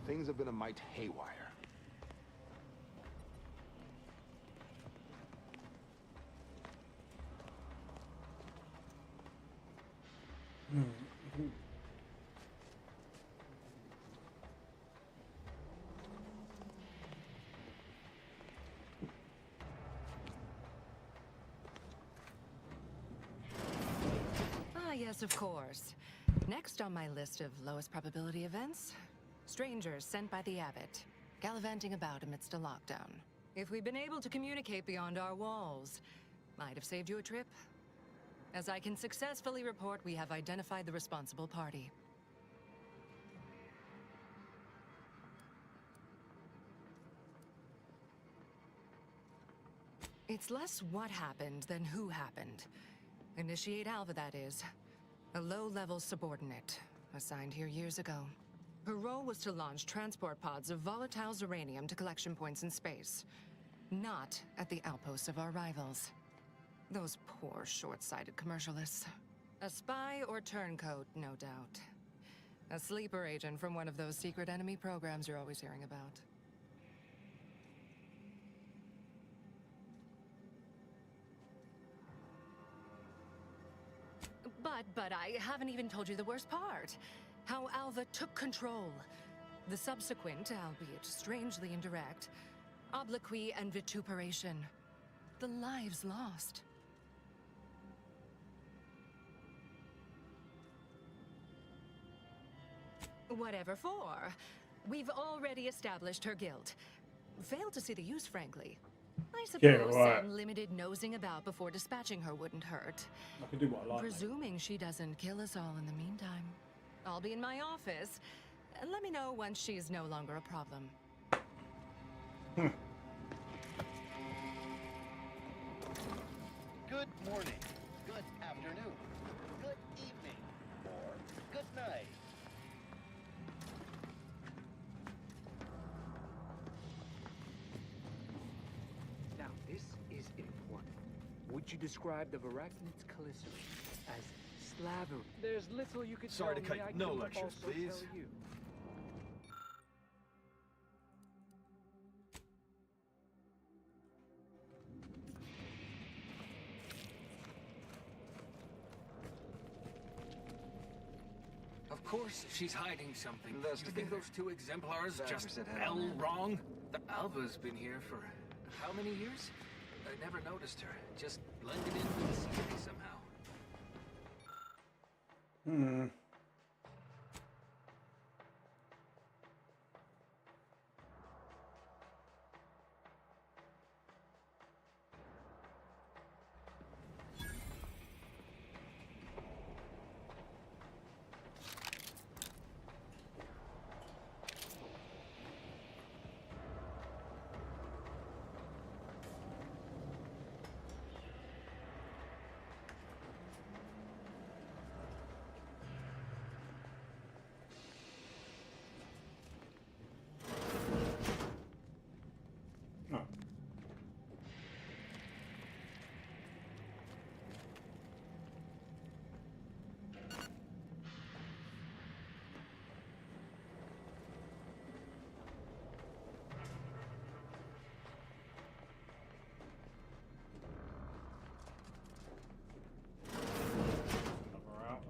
T: Things have been a mite haywire.
X: Ah, yes, of course. Next on my list of lowest probability events, strangers sent by the abbot, gallivanting about amidst a lockdown. If we'd been able to communicate beyond our walls, might have saved you a trip. As I can successfully report, we have identified the responsible party. It's less what happened than who happened. Initiate Alva, that is. A low-level subordinate, assigned here years ago. Her role was to launch transport pods of volatile uranium to collection points in space. Not at the outposts of our rivals. Those poor, short-sighted commercialists. A spy or turncoat, no doubt. A sleeper agent from one of those secret enemy programs you're always hearing about. But I haven't even told you the worst part. How Alva took control. The subsequent, albeit strangely indirect, obloquy and vituperation. The lives lost. Whatever for. We've already established her guilt. Failed to see the use, frankly. I suppose some limited nosing about before dispatching her wouldn't hurt.
A: I can do what I like.
X: Presuming she doesn't kill us all in the meantime. I'll be in my office. Let me know once she's no longer a problem.
B: Good morning, good afternoon, good evening, or good night.
D: Now, this is important. Would you describe the Varachnids Callisto as slavery? There's little you could
T: Sorry
D: tell
T: to
D: me.
T: cut
D: I
T: no
D: couldn't
T: lectures,
D: also
T: please.
D: tell you.
E: Of course she's hiding something. You think
T: Investigator.
E: those two exemplars
T: Is that
E: just
T: what it had
E: fell
T: on that?
E: wrong? The Alva's been here for how many years? I never noticed her. Just blended in with the scenery somehow.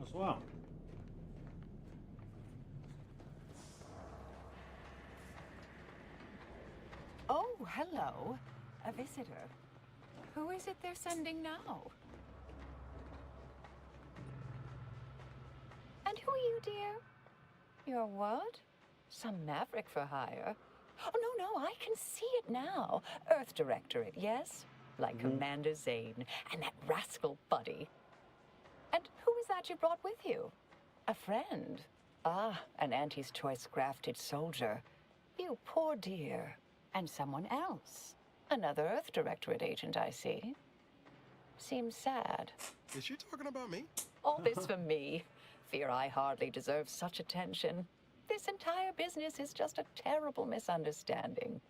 A: As well.
M: Oh, hello. A visitor. Who is it they're sending now? And who are you, dear? You're what? Some maverick for hire? Oh, no, I can see it now. Earth Directorate, yes? Like Commander Zane and that rascal Buddy. And who is that you brought with you? A friend? Ah, an Auntie's choice crafted soldier. You poor dear. And someone else. Another Earth Directorate agent, I see. Seems sad.
G: Is she talking about me?
M: All this for me. Fear I hardly deserve such attention. This entire business is just a terrible misunderstanding.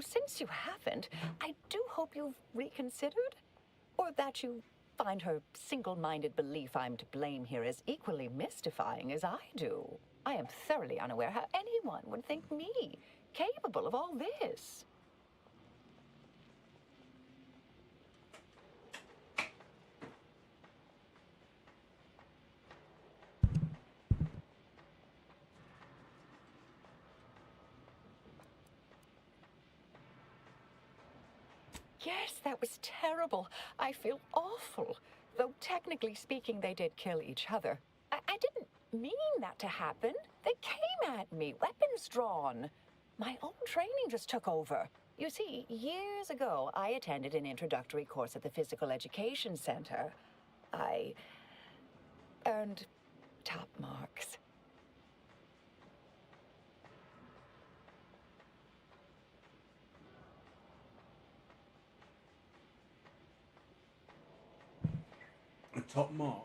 M: Since you haven't, I do hope you've reconsidered. Or that you find her single-minded belief I'm to blame here as equally mystifying as I do. I am thoroughly unaware how anyone would think me capable of all this. Yes, that was terrible. I feel awful. Though technically speaking, they did kill each other. I didn't mean that to happen. They came at me, weapons drawn. My own training just took over. You see, years ago, I attended an introductory course at the Physical Education Center. I earned top marks.
A: top marks.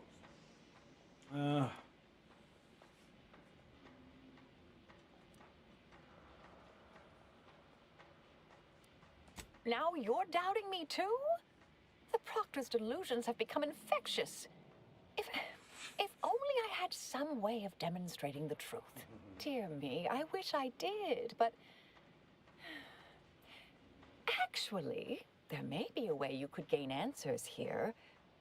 M: Now you're doubting me too? The Proctor's delusions have become infectious. If only I had some way of demonstrating the truth. Dear me, I wish I did, but... Actually, there may be a way you could gain answers here.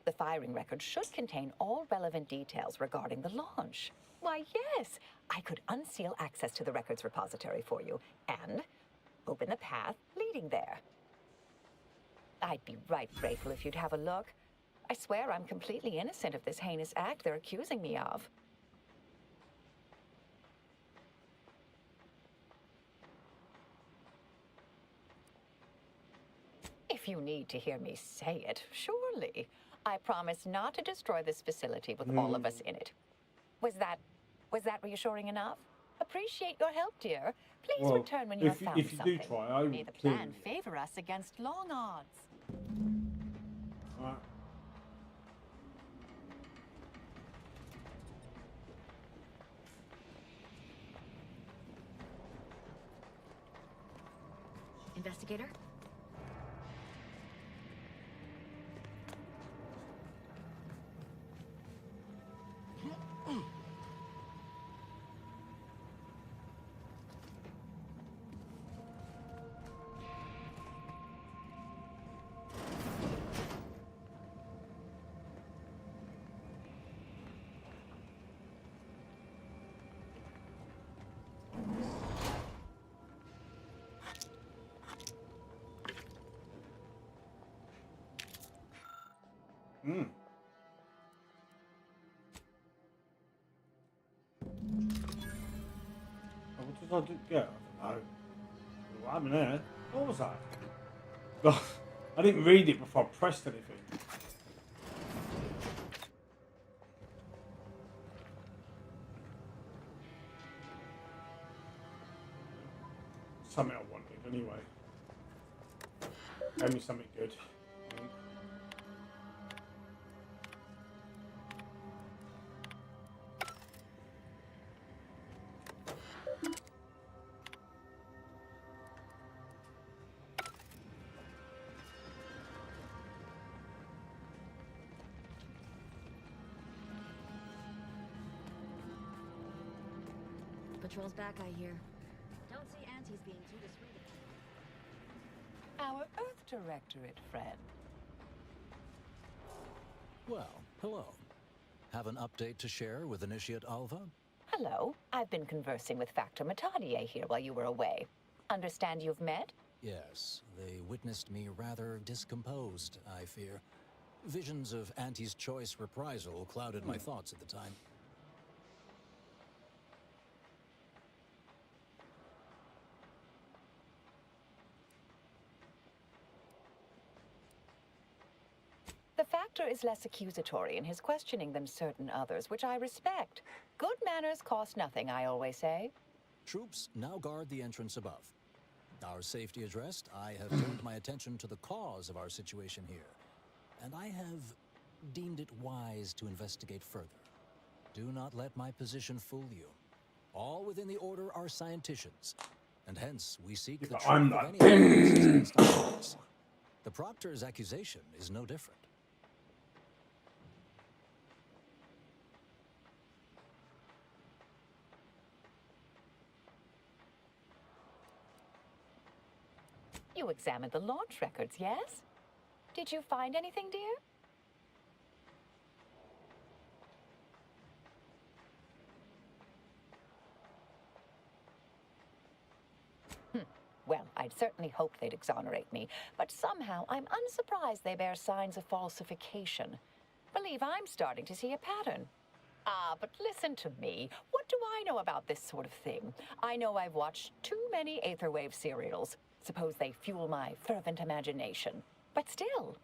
M: The firing record should contain all relevant details regarding the launch. Why, yes, I could unseal access to the records repository for you and open the path leading there. I'd be right grateful if you'd have a look. I swear I'm completely innocent of this heinous act they're accusing me of. If you need to hear me say it, surely. I promise not to destroy this facility with all of us in it. Was that reassuring enough? Appreciate your help, dear. Please return when you've found
A: if you
M: something.
A: do try, I will
M: May the plan favor us against long odds.
A: Right.
L: Investigator?
A: What did I do? Yeah, I don't know. What happened there? What was that? I didn't read it before I pressed anything. Something I wanted anyway. Gave me something good.
L: Patrol's back, I hear. Don't see Auntie's being too dissuaded.
M: Our Earth Directorate friend.
J: Well, hello. Have an update to share with Initiate Alva?
M: Hello. I've been conversing with Factor Matadier here while you were away. Understand you've met?
J: Yes, they witnessed me rather discomposed, I fear. Visions of Auntie's choice reprisal clouded my thoughts at the time.
M: The Factor is less accusatory in his questioning than certain others, which I respect. Good manners cost nothing, I always say.
J: Troops now guard the entrance above. Our safety addressed, I have turned my attention to the cause of our situation here, and I have deemed it wise to investigate further. Do not let my position fool you. All within the Order are scienticians, and hence we seek the truth of any evidence against our case. The Proctor's accusation is no different.
M: You examined the launch records, yes? Did you find anything, dear? Well, I'd certainly hoped they'd exonerate me, but somehow I'm unsurprised they bear signs of falsification. Believe I'm starting to see a pattern. Ah, but listen to me. What do I know about this sort of thing? I know I've watched too many Aetherwave serials. Suppose they fuel my fervent imagination. But still,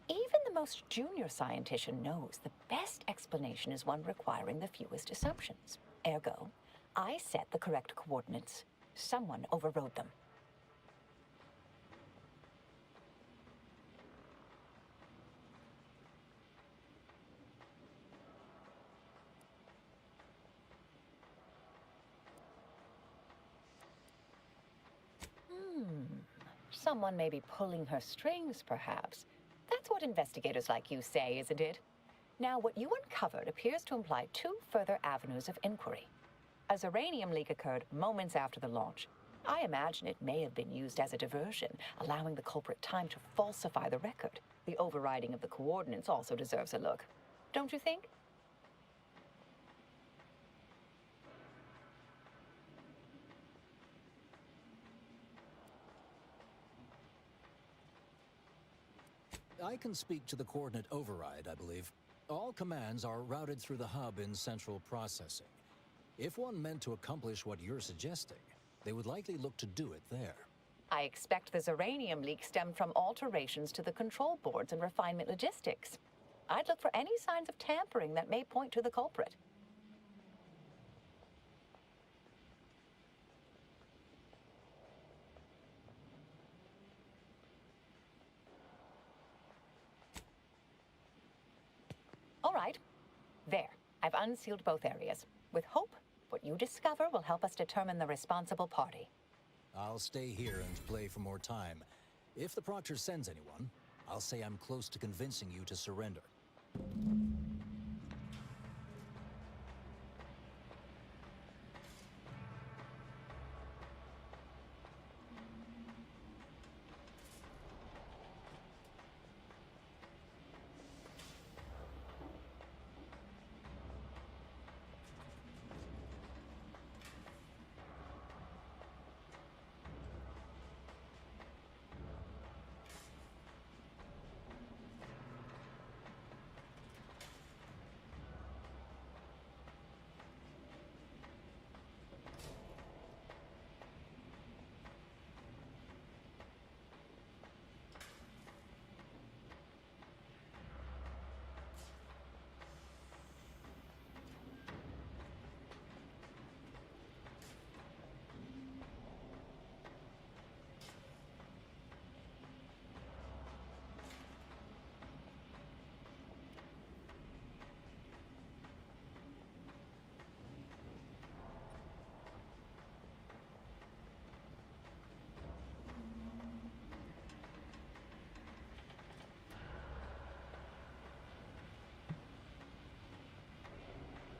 M: even the most junior scientician knows the best explanation is one requiring the fewest assumptions. Ergo, I set the correct coordinates. Someone overrode them. Someone may be pulling her strings, perhaps. That's what investigators like you say, isn't it? Now, what you uncovered appears to imply two further avenues of inquiry. A Zeranium leak occurred moments after the launch. I imagine it may have been used as a diversion, allowing the culprit time to falsify the record. The overriding of the coordinates also deserves a look. Don't you think?
J: I can speak to the coordinate override, I believe. All commands are routed through the hub in central processing. If one meant to accomplish what you're suggesting, they would likely look to do it there.
M: I expect the Zeranium leak stemmed from alterations to the control boards and refinement logistics. I'd look for any signs of tampering that may point to the culprit. All right. There. I've unsealed both areas. With hope, what you discover will help us determine the responsible party.
J: I'll stay here and play for more time. If the Proctor sends anyone, I'll say I'm close to convincing you to surrender.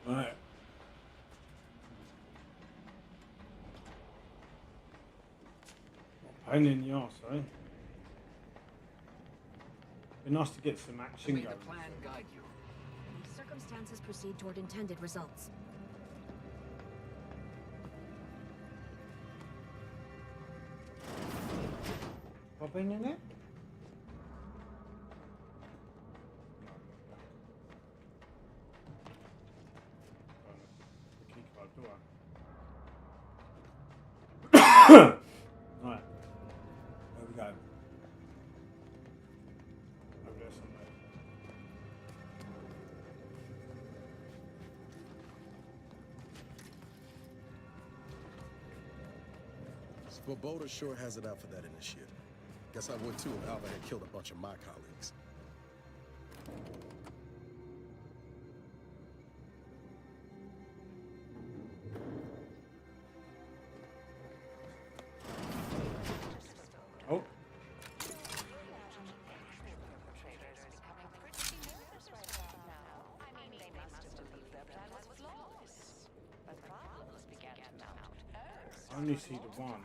A: Right. Pain in the arse, eh? Be nice to get some action
E: May
A: going.
E: the plan guide you.
L: Circumstances proceed toward intended results.
A: Have I been in it? The key card, do I? Right. There we go. Over there somewhere.
H: Svoboda sure has it out for that initiate. Guess I would too if Alva had killed a bunch of my colleagues.
A: Oh. I only see the one.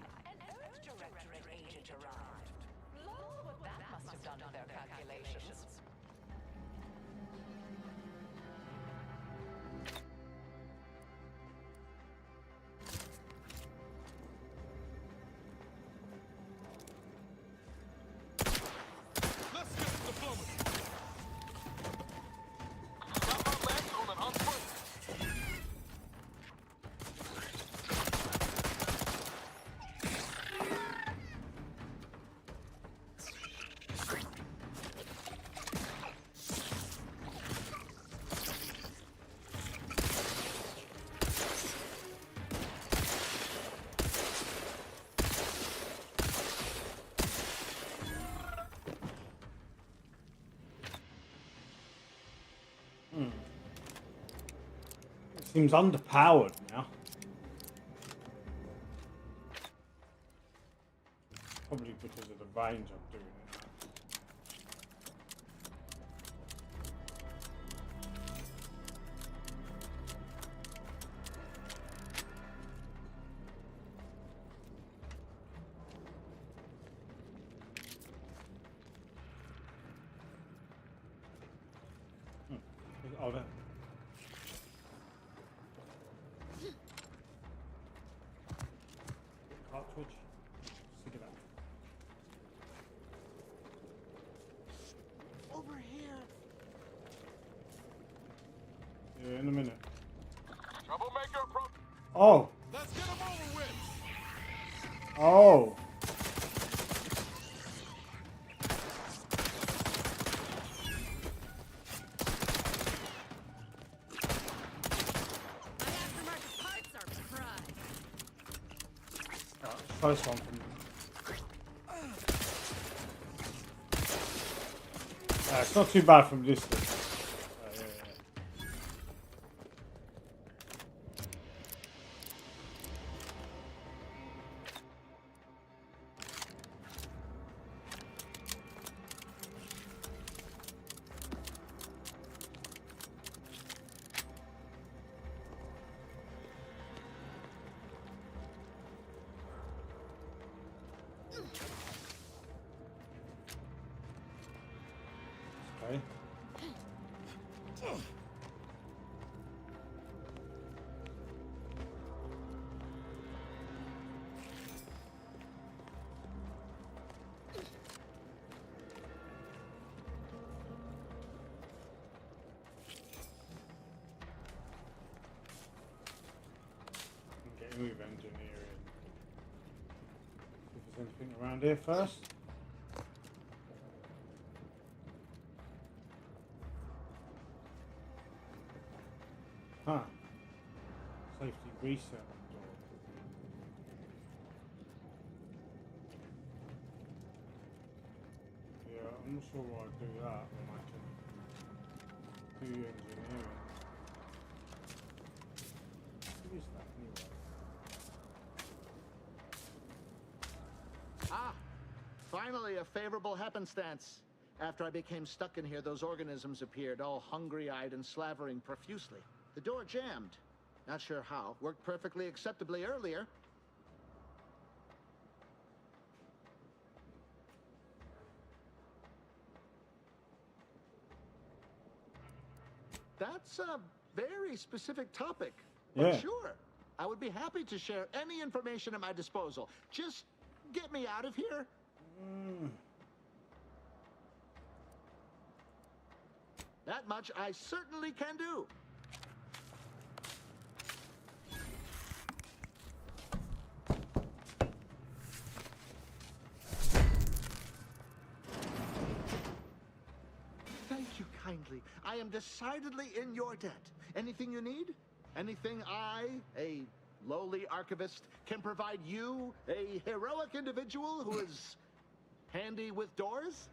A: It seems underpowered now. Probably because of the range I'm doing it at. Oh, there. Cartridge. Stick it up.
B: Over here.
A: Yeah, in a minute.
G: Troublemaker approach.
A: Oh.
G: Let's get him over with.
A: Oh. Close one from it's not too bad from distance. Yeah. Okay. Okay, move engineering. If there's anything around here first. Huh. Safety reset door. Yeah, I'm not sure why I'd do that when I can do engineering. What is that anyway?
B: Ah, finally a favorable happenstance. After I became stuck in here, those organisms appeared, all hungry-eyed and slavering profusely. The door jammed. Not sure how. Worked perfectly acceptably earlier. That's a very specific topic. But
A: Yeah.
B: sure, I would be happy to share any information at my disposal. Just get me out of here. That much I certainly can do. Thank you kindly. I am decidedly in your debt. Anything you need? Anything I, a lowly archivist, can provide you, a heroic individual who is handy with doors?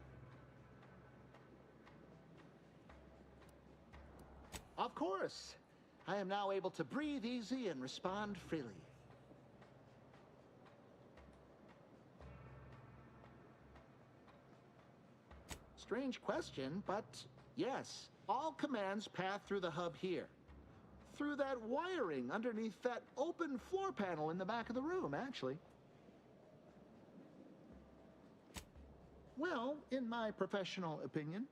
B: Of course. I am now able to breathe easy and respond freely. Strange question, but yes, all commands pass through the hub here. Through that wiring underneath that open floor panel in the back of the room, actually. Well, in my professional opinion,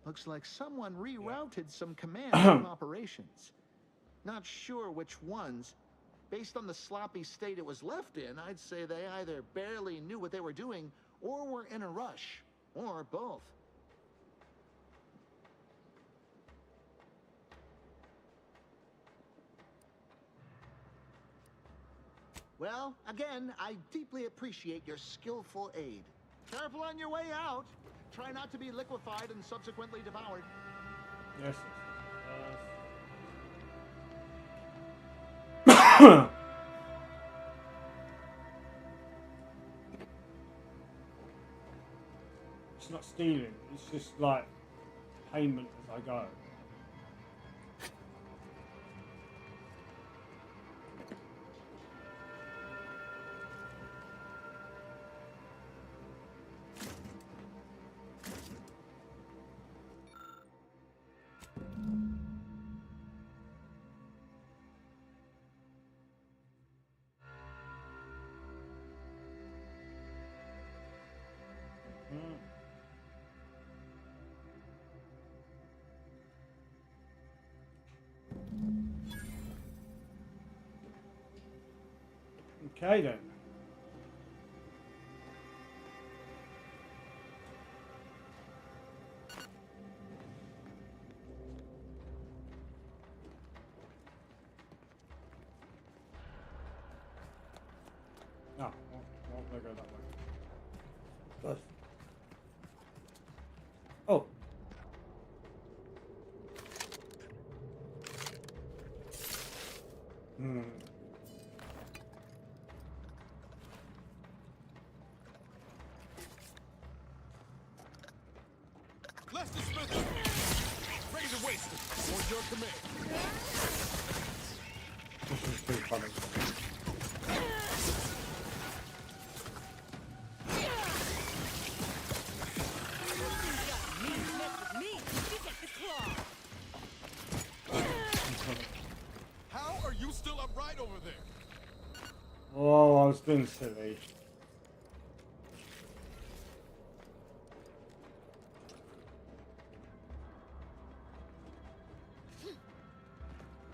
B: looks like someone rerouted some commands from operations. Not sure which ones. Based on the sloppy state it was left in, I'd say they either barely knew what they were doing or were in a rush, or both. Well, again, I deeply appreciate your skillful aid. Careful on your way out. Try not to be liquefied and subsequently devoured.
A: Yes. It's not stealing, it's just like payment as I go. Okay then. Ah, well, they go that way. Good. Oh.
G: Lester Smith! Razor wasted! On your command.
A: This is too funny.
G: How are you still upright over there?
A: Oh, I was being silly.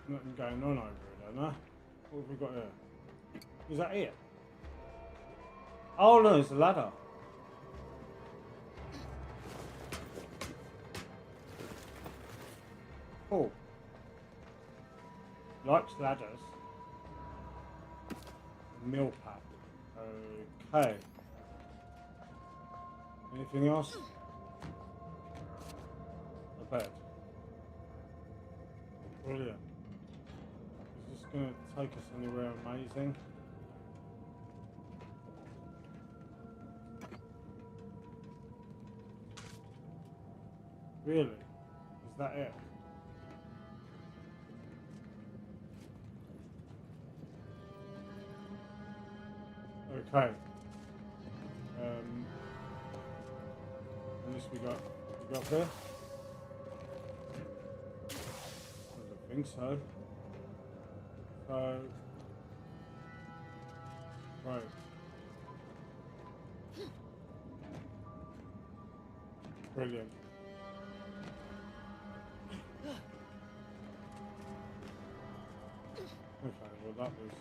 A: Nothing going on over here, then, huh? What have we got here? Is that it? Oh no, it's a ladder. Cool. Likes ladders. Mill pack. Okay. Anything else? A bed. Brilliant. Is this going to take us anywhere amazing? Really? Is that it? Okay. At least we got there. I don't think so. So, right. Brilliant. Okay, well that was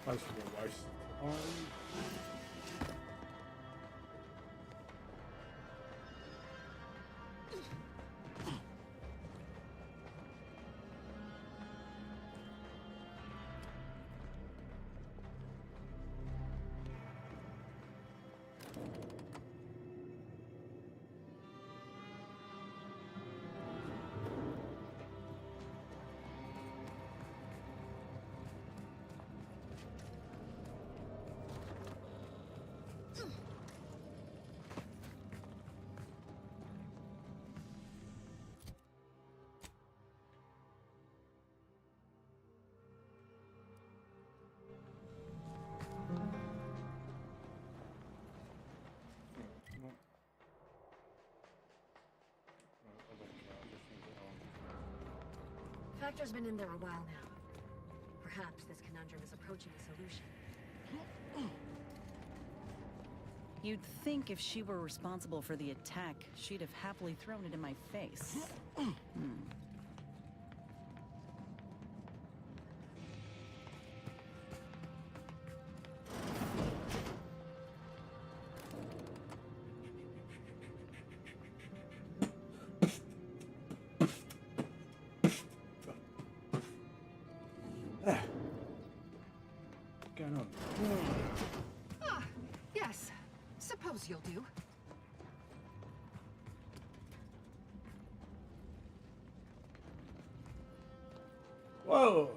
A: basically a waste of time.
L: Factor's been in there a while now. Perhaps this conundrum is approaching a solution.
F: You'd think if she were responsible for the attack, she'd have happily thrown it in my face.
Y: Yes. Suppose you'll do.
A: Whoa!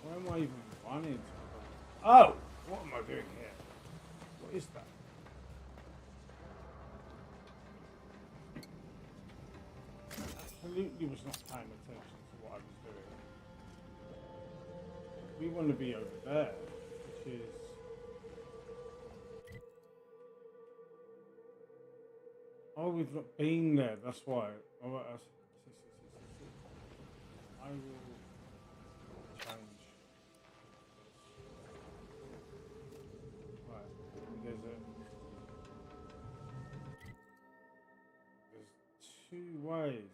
A: Where am I even running to? Oh! What am I doing here? What is that? Absolutely was not paying attention to what I was doing. We want to be over there, which is... Oh, we've not been there, that's why. Oh, I will change. Right. two ways.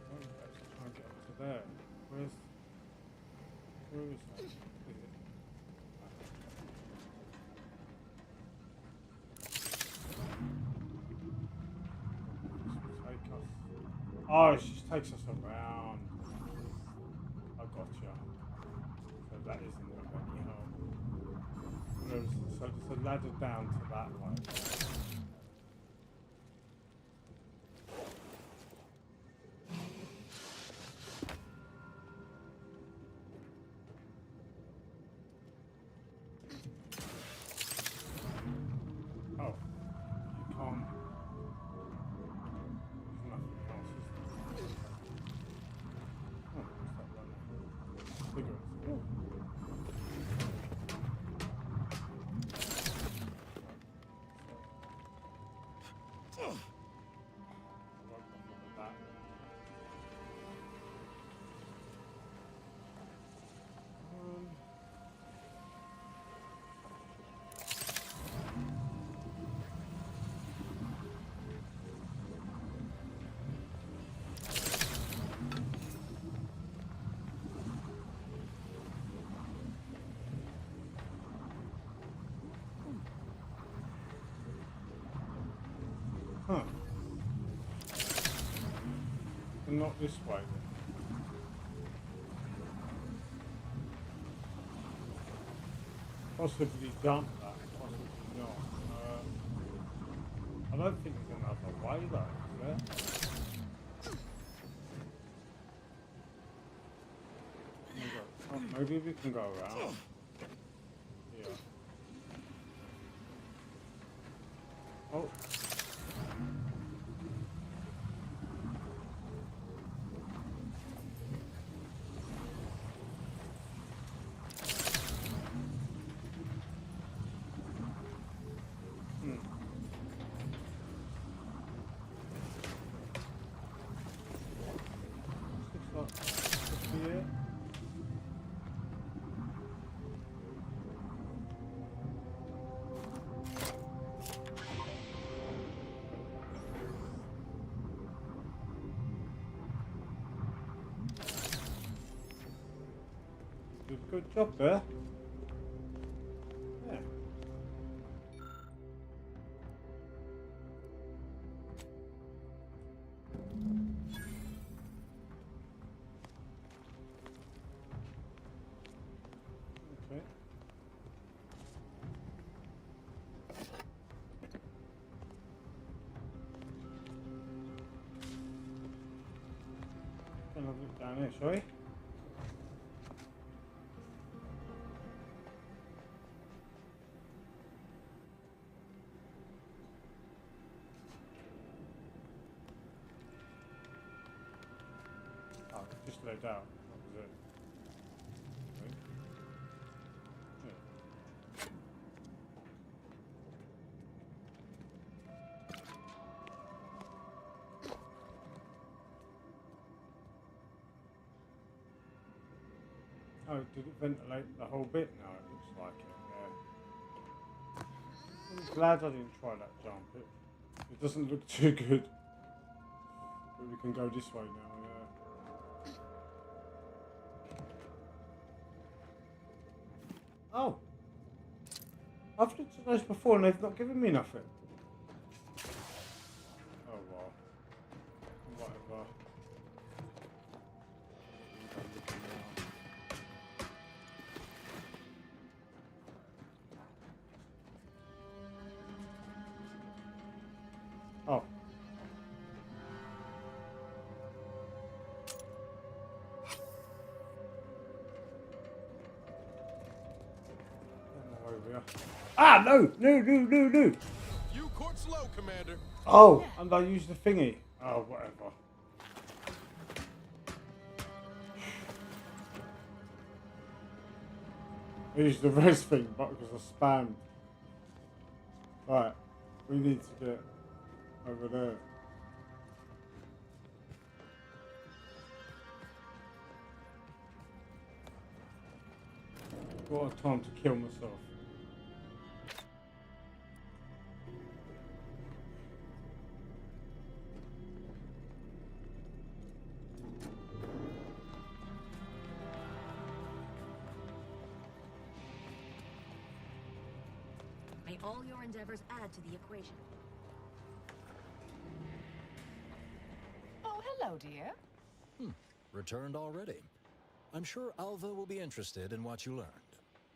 A: One place to try and get up to there. Where is that? Is it? Take us. Oh, it just takes us around. I gotcha. So that isn't of any help. So there's a ladder down to that way. Oh, you can't. There's nothing else, is there? Oh, what's that running? Cigarettes. Oh. Huh. And not this way then. Possibly jump that, possibly not. I don't think there's another way though, is there? Oh, maybe we can go around. Yeah. Oh. Good job there. Yeah. Okay. Gonna look down here, shall we? Just let out. That was it. Okay. Yeah. Oh, did it ventilate the whole bit now? It looks like it, yeah. I'm glad I didn't try that jump. It doesn't look too good. But we can go this way now, yeah. Oh! I've looked at those before and they've not given me nothing. Oh well. Whatever. Oh. Ah, no! No!
G: You court slow, Commander.
A: Oh, and I used the thingy. Oh, whatever. I used the res thing, but because I spammed. Right, we need to get over there. What a time to kill myself.
L: May all your endeavors add to the equation.
M: Oh, hello, dear.
J: Returned already. I'm sure Alva will be interested in what you learned.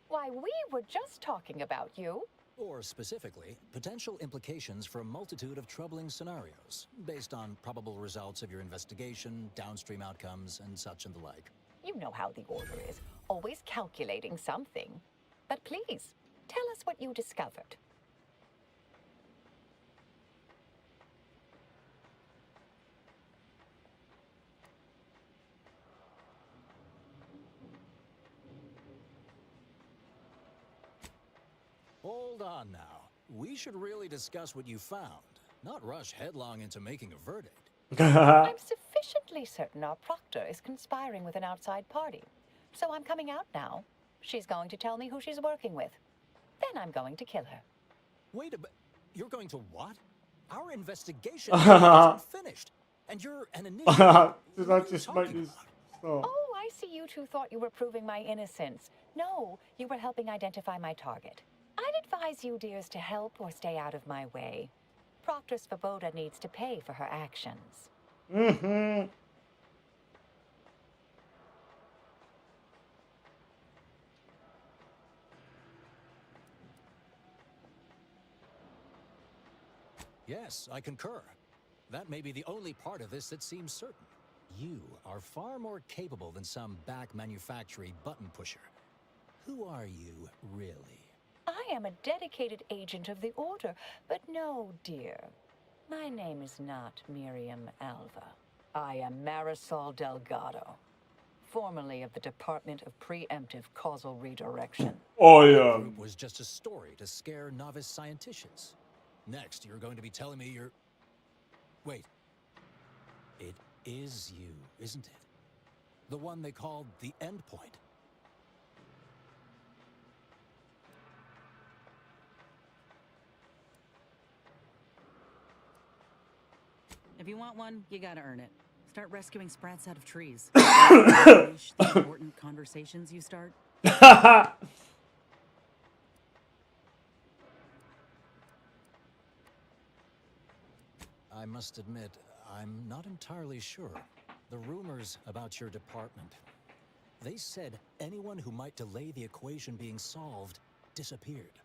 M: Why, we were just talking about you.
J: Or specifically, potential implications for a multitude of troubling scenarios, based on probable results of your investigation, downstream outcomes, and such and the like.
M: You know how the Order is, always calculating something. But please, tell us what you discovered.
J: Hold on now. We should really discuss what you found, not rush headlong into making a verdict.
M: I'm sufficiently certain our proctor is conspiring with an outside party. So I'm coming out now. She's going to tell me who she's working with. Then I'm going to kill her.
J: Wait a bit. You're going to what? Our investigation isn't finished. And you're an initiate.
A: Did I just make this stop?
M: Oh, I see you two thought you were proving my innocence. No, you were helping identify my target. I'd advise you, dears, to help or stay out of my way. Proctor Svoboda needs to pay for her actions.
A: Mm-hmm.
J: Yes, I concur. That may be the only part of this that seems certain. You are far more capable than some back manufactory button pusher. Who are you, really?
M: I am a dedicated agent of the Order, but no, dear. My name is not Miriam Alva. I am Marisol Delgado, formerly of the Department of Preemptive Causal Redirection.
A: Oh,
J: The
A: yeah.
J: group was just a story to scare novice scienticians. Next, you're going to be telling me you're... Wait. It is you, isn't it? The one they called the Endpoint.
F: If you want one, you gotta earn it. Start rescuing sprats out of trees. Finish the important conversations you start.
J: I must admit, I'm not entirely sure. The rumors about your department. They said anyone who might delay the equation being solved disappeared.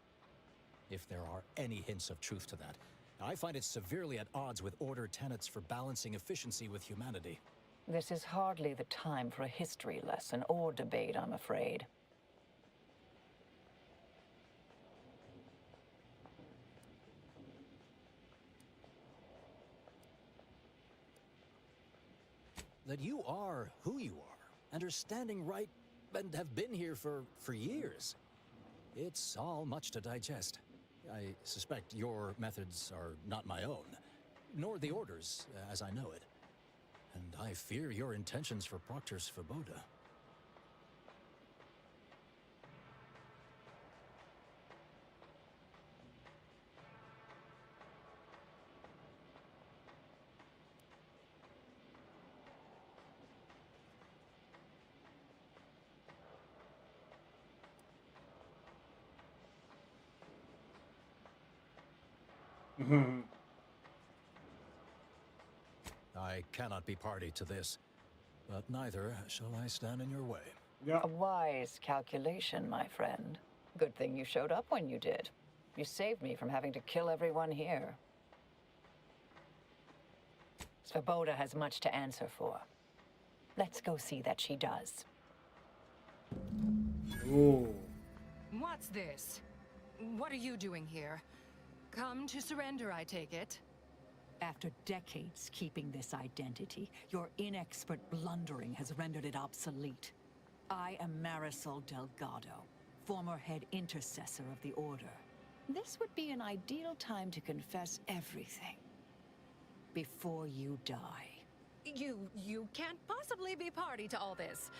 J: If there are any hints of truth to that, I find it severely at odds with Order tenets for balancing efficiency with humanity.
M: This is hardly the time for a history lesson or debate, I'm afraid.
J: That you are who you are, and are standing right, and have been here for years. It's all much to digest. I suspect your methods are not my own, nor the Order's, as I know it. And I fear your intentions for Proctor Svoboda. I cannot be party to this, but neither shall I stand in your way.
M: A wise calculation, my friend. Good thing you showed up when you did. You saved me from having to kill everyone here. Svoboda has much to answer for. Let's go see that she does.
A: Ooh.
X: What's this? What are you doing here? Come to surrender, I take it.
O: After decades keeping this identity, your inexpert blundering has rendered it obsolete. I am Marisol Delgado, former head intercessor of the Order. This would be an ideal time to confess everything before you die.
X: You can't possibly be party to all this.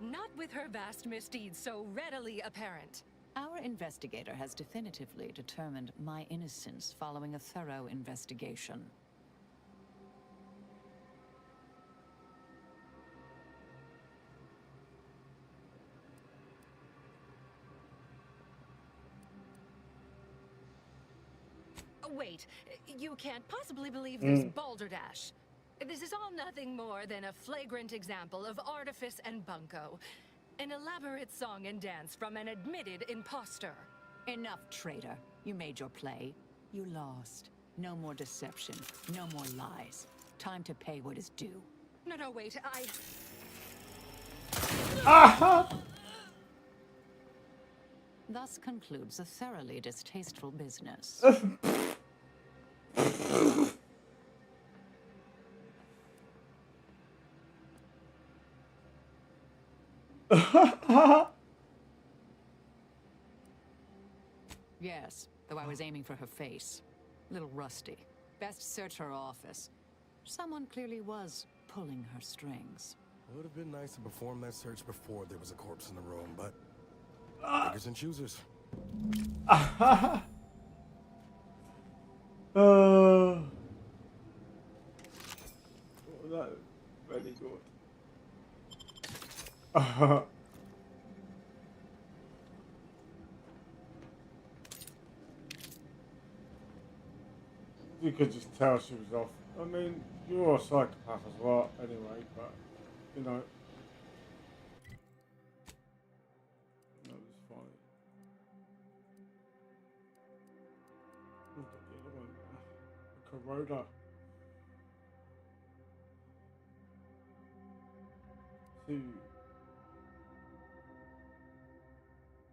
X: Not with her vast misdeeds so readily apparent.
O: Our investigator has definitively determined my innocence following a thorough investigation.
X: Wait, you can't possibly believe this balderdash. This is all nothing more than a flagrant example of artifice and bunco. An elaborate song and dance from an admitted imposter.
O: Enough, traitor. You made your play. You lost. No more deception. No more lies. Time to pay what is due.
X: No, wait,
O: Thus concludes a thoroughly distasteful business. Yes, though I was aiming for her face. Little rusty. Best search her office. Someone clearly was pulling her strings.
H: It would have been nice to perform that search before there was a corpse in the room, but pickers and choosers.
A: That very good. You could just tell she was off. I mean, you're a psychopath as well, anyway, but, you know. That was funny. Look at the other one. A Corona. Two.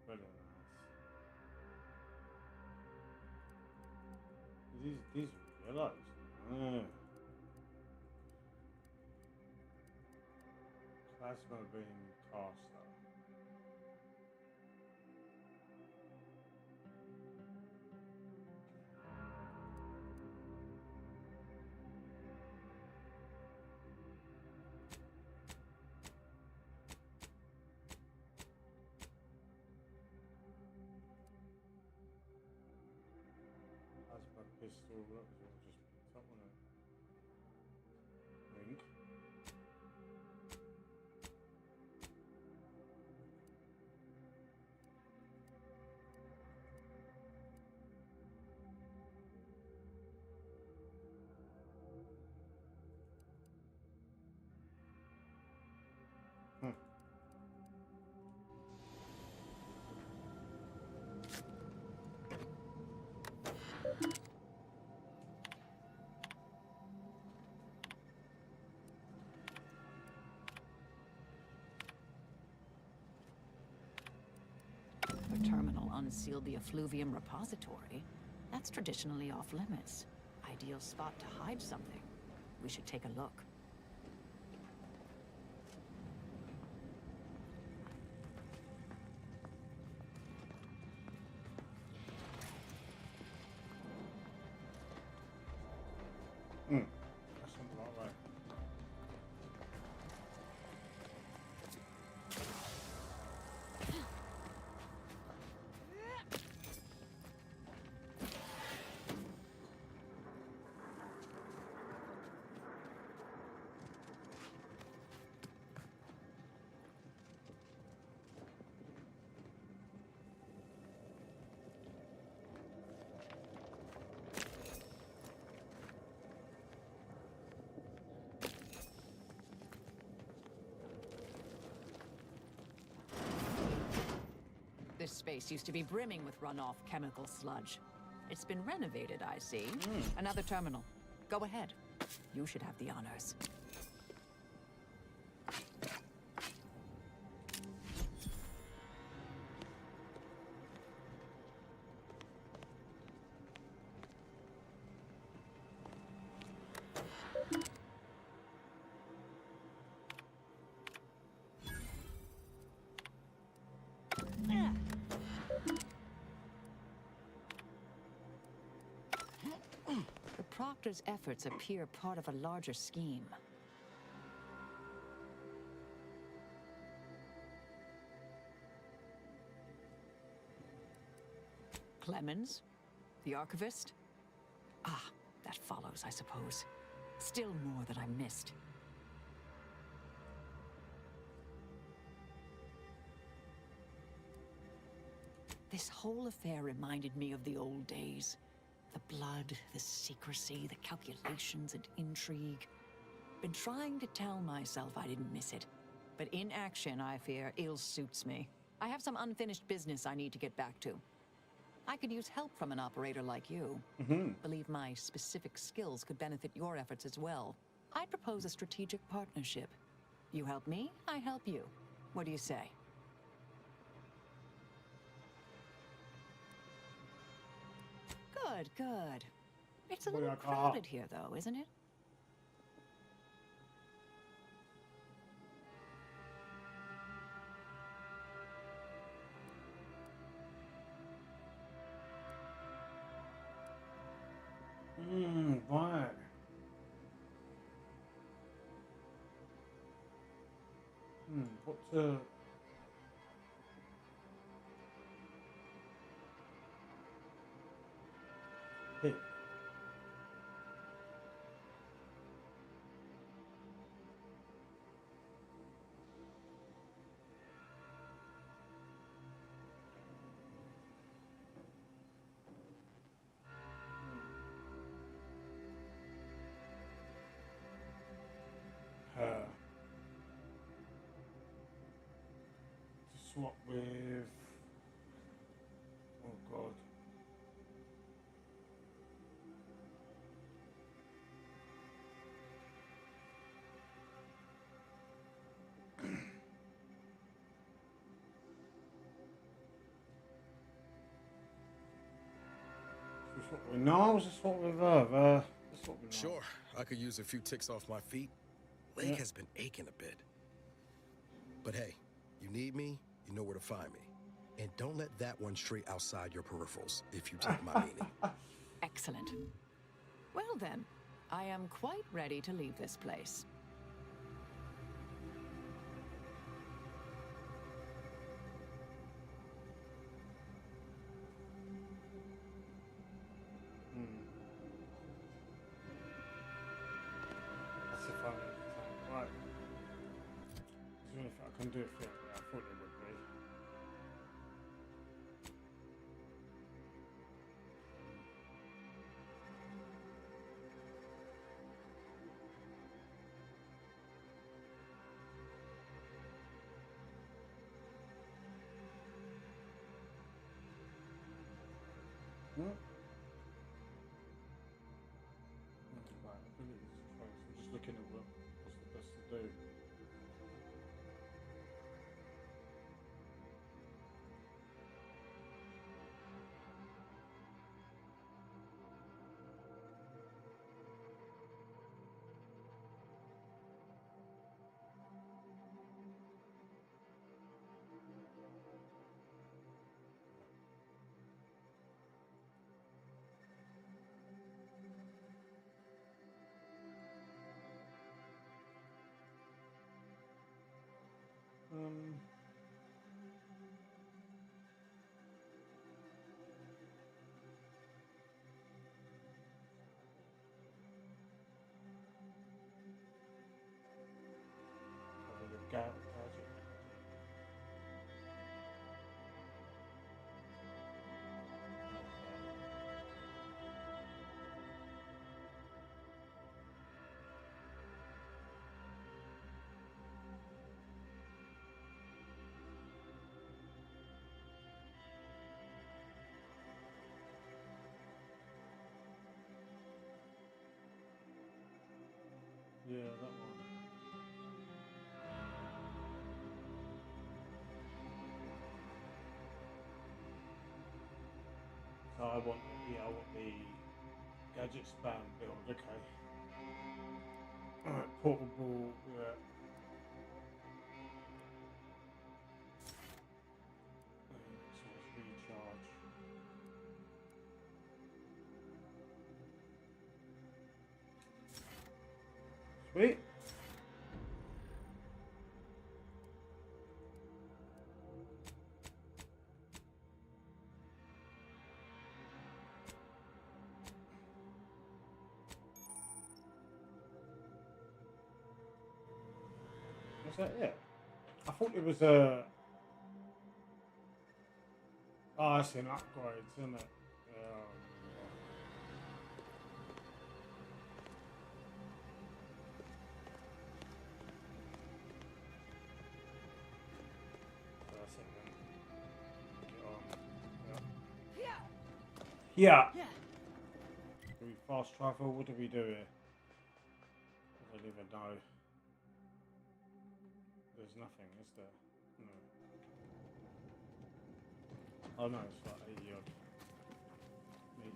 A: Very nice. These yellows. Plasma beam caster. Plasma pistol. That was all just picked up on it. Link.
O: The terminal unsealed the effluvium repository. That's traditionally off limits. Ideal spot to hide something. We should take a look.
A: That's something like that.
O: This space used to be brimming with runoff chemical sludge. It's been renovated, I see. Another terminal. Go ahead. You should have the honors. The Proctor's efforts appear part of a larger scheme. Clemens? The archivist? Ah, that follows, I suppose. Still more that I missed. This whole affair reminded me of the old days. The blood, the secrecy, the calculations and intrigue. Been trying to tell myself I didn't miss it. But in action, I fear, ill suits me. I have some unfinished business I need to get back to. I could use help from an operator like you. Believe my specific skills could benefit your efforts as well. I'd propose a strategic partnership. You help me, I help you. What do you say? Good, good. It's a little crowded here, though, isn't it?
A: Right. What to... pick? To swap with... Oh god. No, I was just swap with her.
H: Sure, I could use a few ticks off my feet. Leg has been aching a bit. But hey, you need me, you know where to find me. And don't let that one stray outside your peripherals, if you take my meaning.
O: Excellent. Well then, I am quite ready to leave this place.
A: That's if I right. Even if I can do it for I thought it would be. Right, abilities choice. I'm just looking at what's the best to do. Gadget. Yeah, that one. So I want the gadget spam build, okay. Alright, portable, yeah. Source recharge. Sweet. Was that it? I thought it was a... Oh, it's an upgrade, isn't it? Yeah. Yeah. Do we fast travel? What do we do here? I don't even know. There's nothing, is there? No. Oh no, it's like 80 odd meters.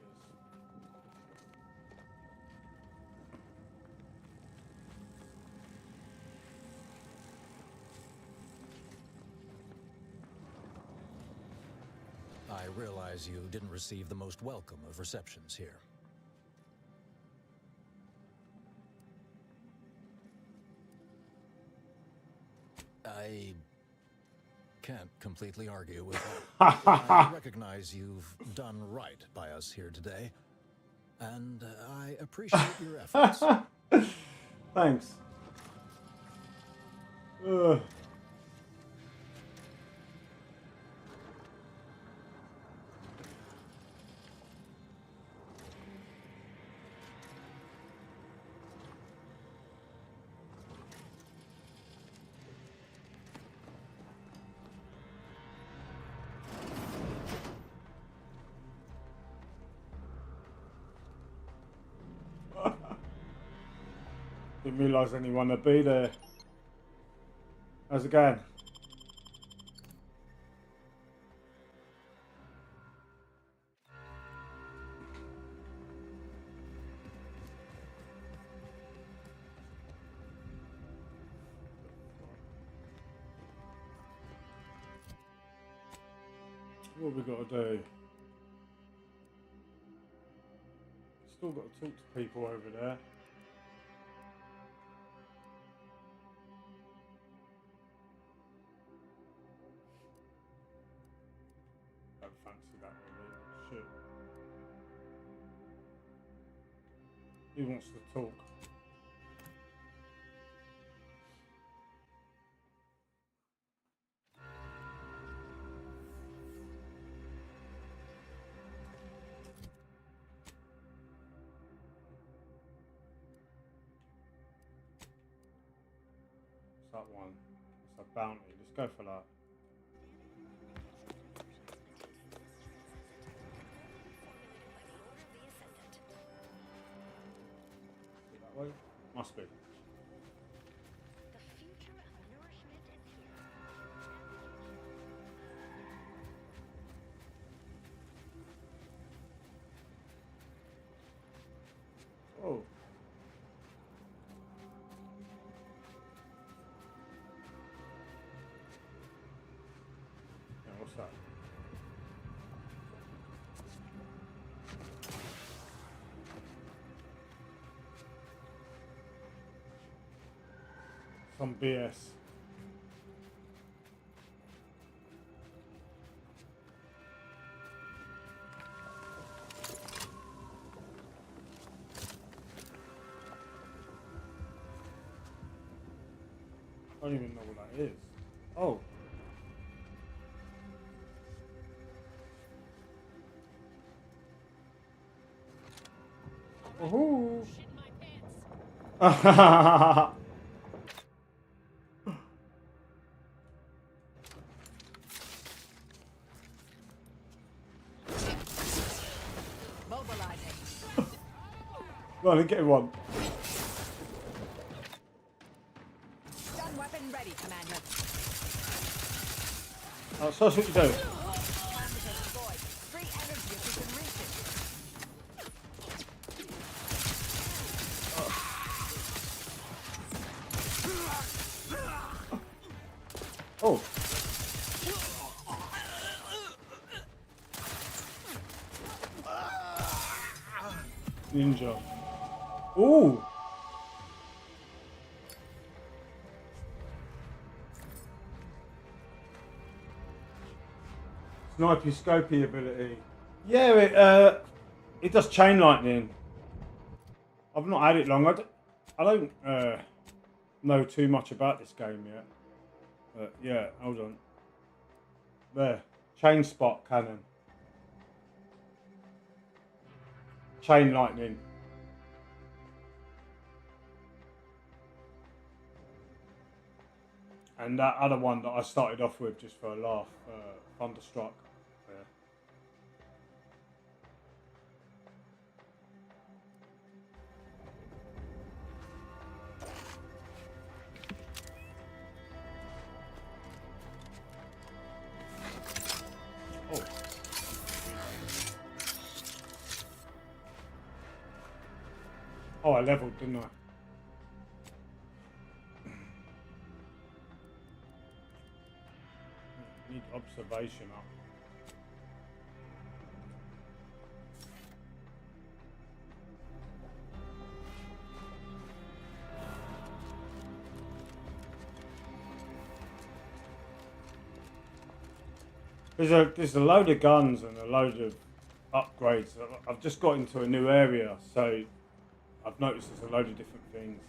J: I realize you didn't receive the most welcome of receptions here. I can't completely argue with that. I recognize you've done right by us here today, and I appreciate your efforts.
A: Thanks. Ugh. Didn't realise anyone would be there. How's it going? What have we got to do? Still got to talk to people over there. Don't fancy that really. Shit. Who wants to talk? That one. It's a bounty. Let's go for that. That way? Must be. Oh. What's that? Some BS. I don't even know what that is. Oh. Woohoo! Go on, get one.
O: Stun weapon ready, Commander.
A: Oh, so that's what you do.
O: Free energy if you can reach it.
A: Oh. Ninja. Ooh. Sniper scopy ability. Yeah, it does chain lightning. I've not had it long. I don't know too much about this game yet. But yeah, hold on. There, chain spot cannon. Chain lightning. And that other one that I started off with just for a laugh, Thunderstruck. Yeah. Oh, I leveled, didn't I? Need observation up. There's a load of guns and a load of upgrades. I've just got into a new area, so I've noticed there's a load of different things.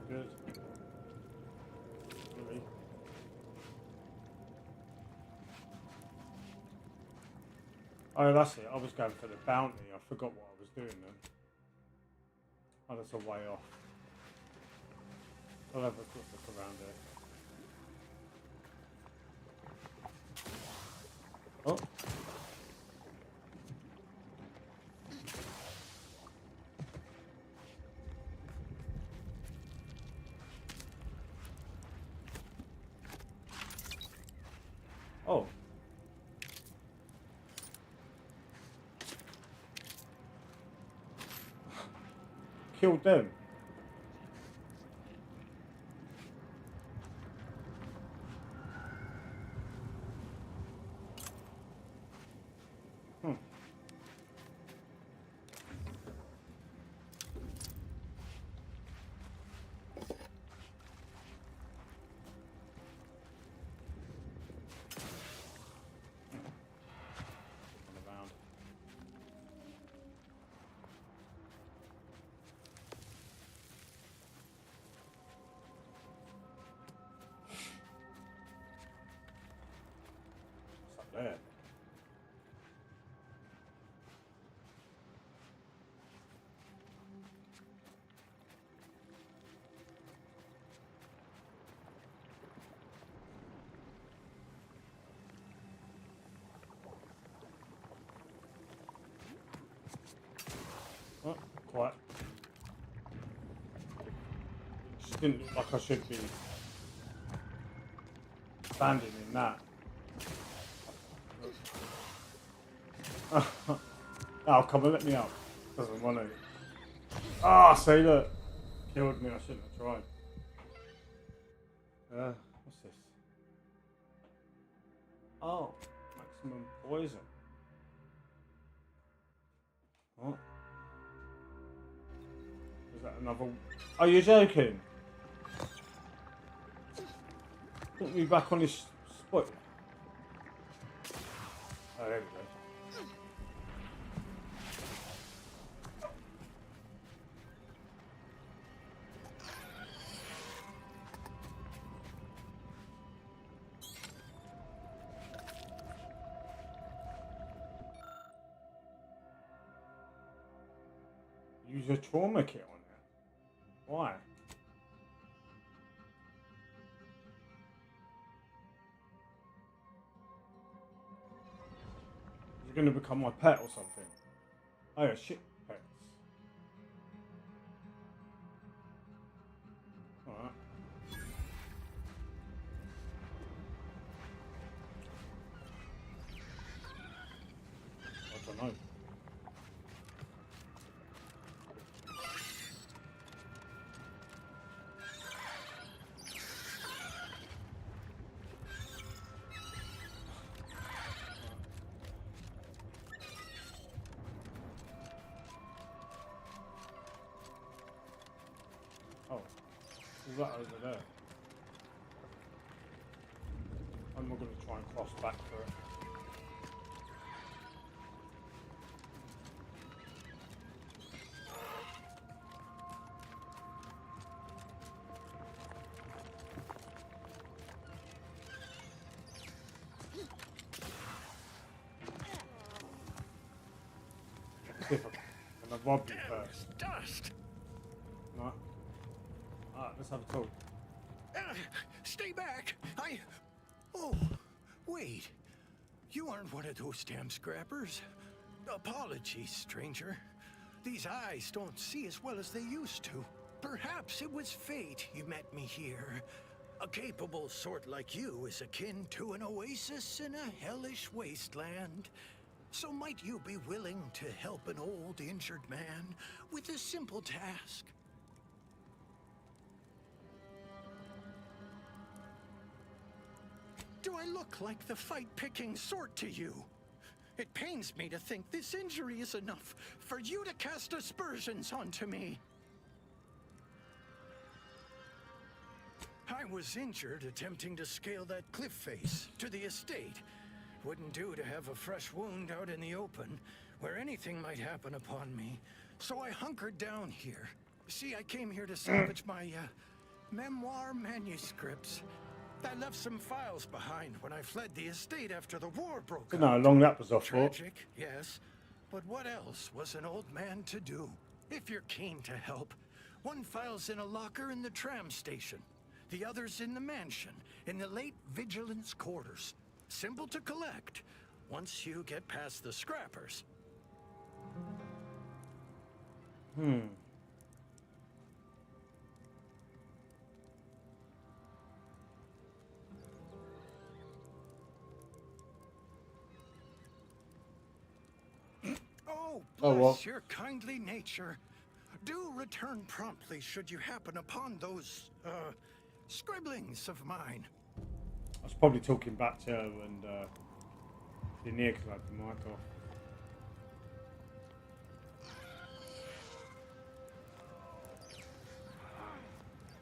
A: Good. Really? Oh, that's it. I was going for the bounty. I forgot what I was doing then. Oh, that's a way off. I'll have a quick look around there. Oh. Oh. Killed them. There. Oh, quiet. Just didn't look like I should be standing in that. Oh, come on, let me out. Doesn't want to. Ah, see, look. Killed me, I shouldn't have tried. What's this? Oh, maximum poison. What? Is that another? Are you joking? Put me back on this spot. Oh, there we go. Use a trauma kit on it. Why? You're going to become my pet or something. Oh yeah, shit pets. Alright. I don't know. Oh, is that over there? I'm not going to try and cross back for it. See if I can rob you first.
H: Dust.
A: No. Alright, let's have a talk.
R: Stay back! Oh, wait. You aren't one of those damn scrappers. Apologies, stranger. These eyes don't see as well as they used to. Perhaps it was fate you met me here. A capable sort like you is akin to an oasis in a hellish wasteland. So might you be willing to help an old, injured man with a simple task? Do I look like the fight-picking sort to you? It pains me to think this injury is enough for you to cast aspersions onto me. I was injured attempting to scale that cliff face to the estate. Wouldn't do to have a fresh wound out in the open, where anything might happen upon me. So I hunkered down here. See, I came here to salvage my, memoir manuscripts. I left some files behind when I fled the estate after the war broke out.
A: Don't know how long that was off for.
R: Tragic, yes. But what else was an old man to do? If you're keen to help, one file's in a locker in the tram station. The other's in the mansion, in the late vigilance quarters. Simple to collect, once you get past the scrappers. Oh, bless your kindly nature. Do return promptly should you happen upon those, scribblings of mine.
A: I was probably talking back to her and didn't hear because I had the mic off.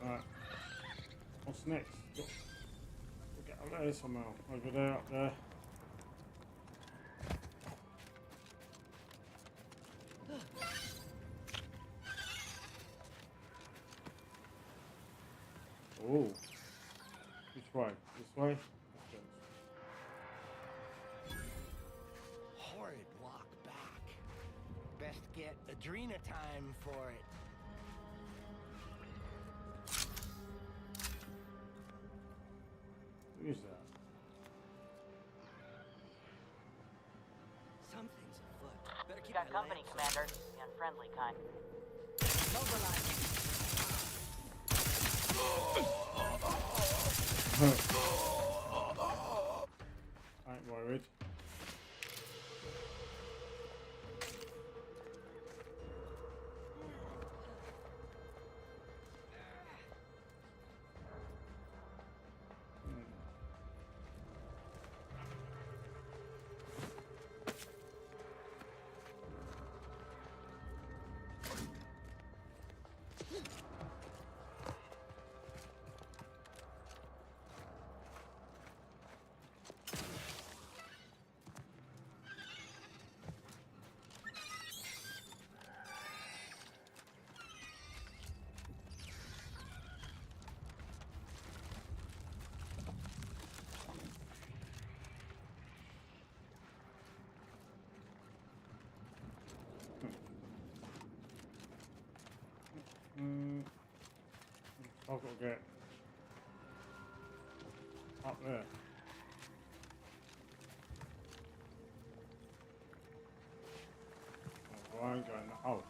A: Alright. What's next? We'll get out there somehow. Over there, up there. Oh. Which way? This way?
K: Horrid walk back. Best get Adrena time for it.
A: Who is that?
S: Something's afoot. Better keep
U: Got company, Commander. The unfriendly kind.
S: mobilizing.
A: I ain't worried. I've got to get up there. Oh, I ain't going that. Oh.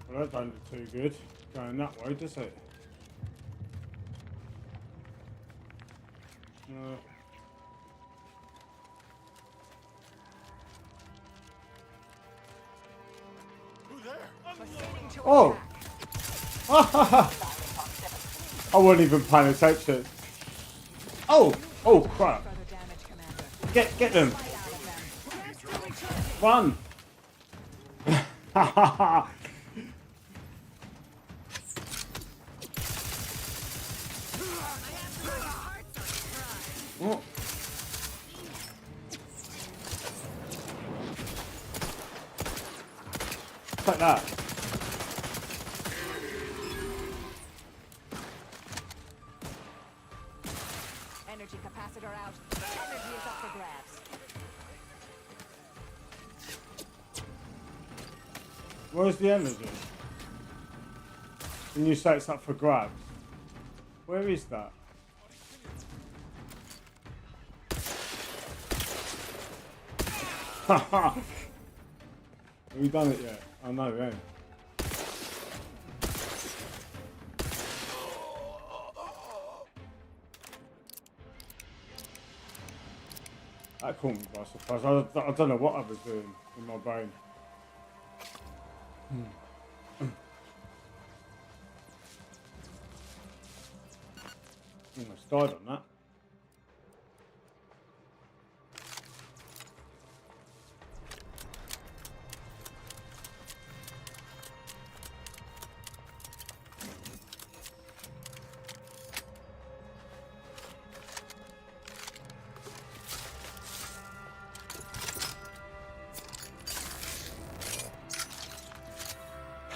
A: Well, that don't look too good going that way, does it? No. Oh! I wasn't even paying attention. Oh! Oh crap! Get them! Run! Oh. Like that.
M: Energy capacitor out. Energy is up for grabs.
A: Where's the energy? And you say it's up for grabs. Where is that? Have we done it yet? I know, we ain't. That caught me by surprise. I don't know what I was doing in my brain. Almost died on that.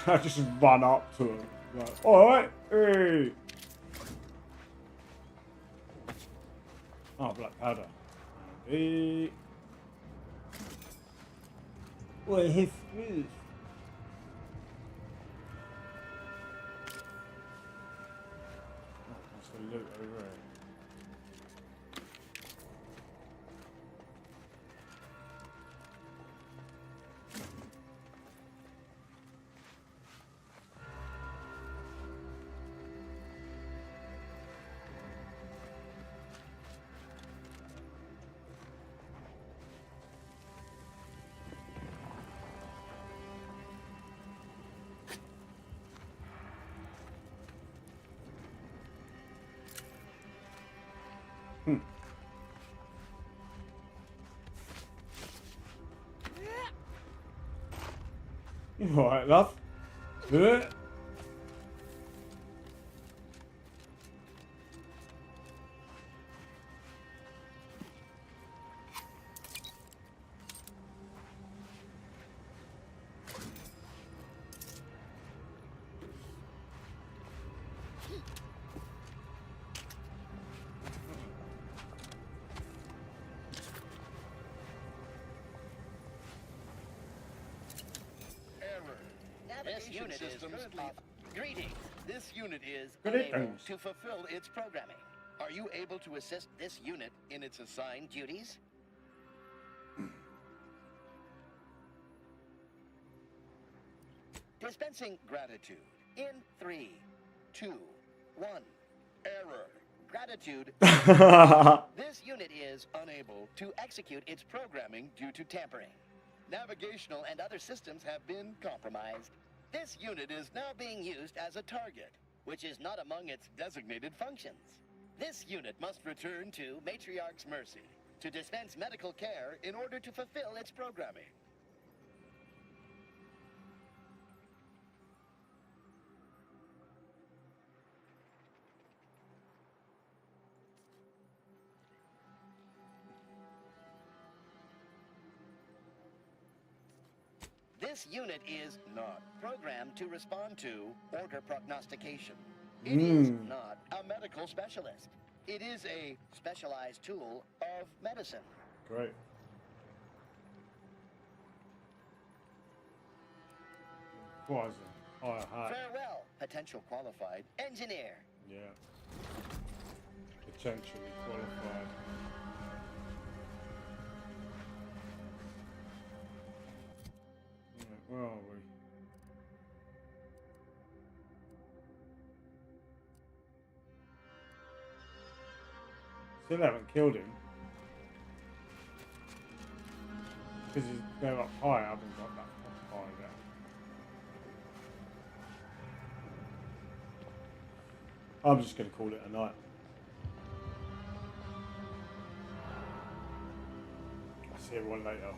A: I just run up to him, like, alright, hey! Oh, black powder. Hey. What his smooth. Oh, that's the loot over here. You alright, love? Yeah.
C: This unit is currently... Greetings. This unit is
A: Greetings.
C: unable to fulfill its programming. Are you able to assist this unit in its assigned duties? Dispensing gratitude. In 3, 2, 1. Error. Gratitude. This unit is unable to execute its programming due to tampering. Navigational and other systems have been compromised. This unit is now being used as a target, which is not among its designated functions. This unit must return to Matriarch's mercy to dispense medical care in order to fulfill its programming. This unit is not programmed to respond to order prognostication. It is not a medical specialist. It is a specialized tool of medicine.
A: Great. Quasi. Oh, hi.
C: Farewell, potential qualified engineer.
A: Yeah. Potentially qualified. Right, where are we? Still haven't killed him. Because they're up high, I haven't got that up high yet. I'm just going to call it a night. I'll see everyone later.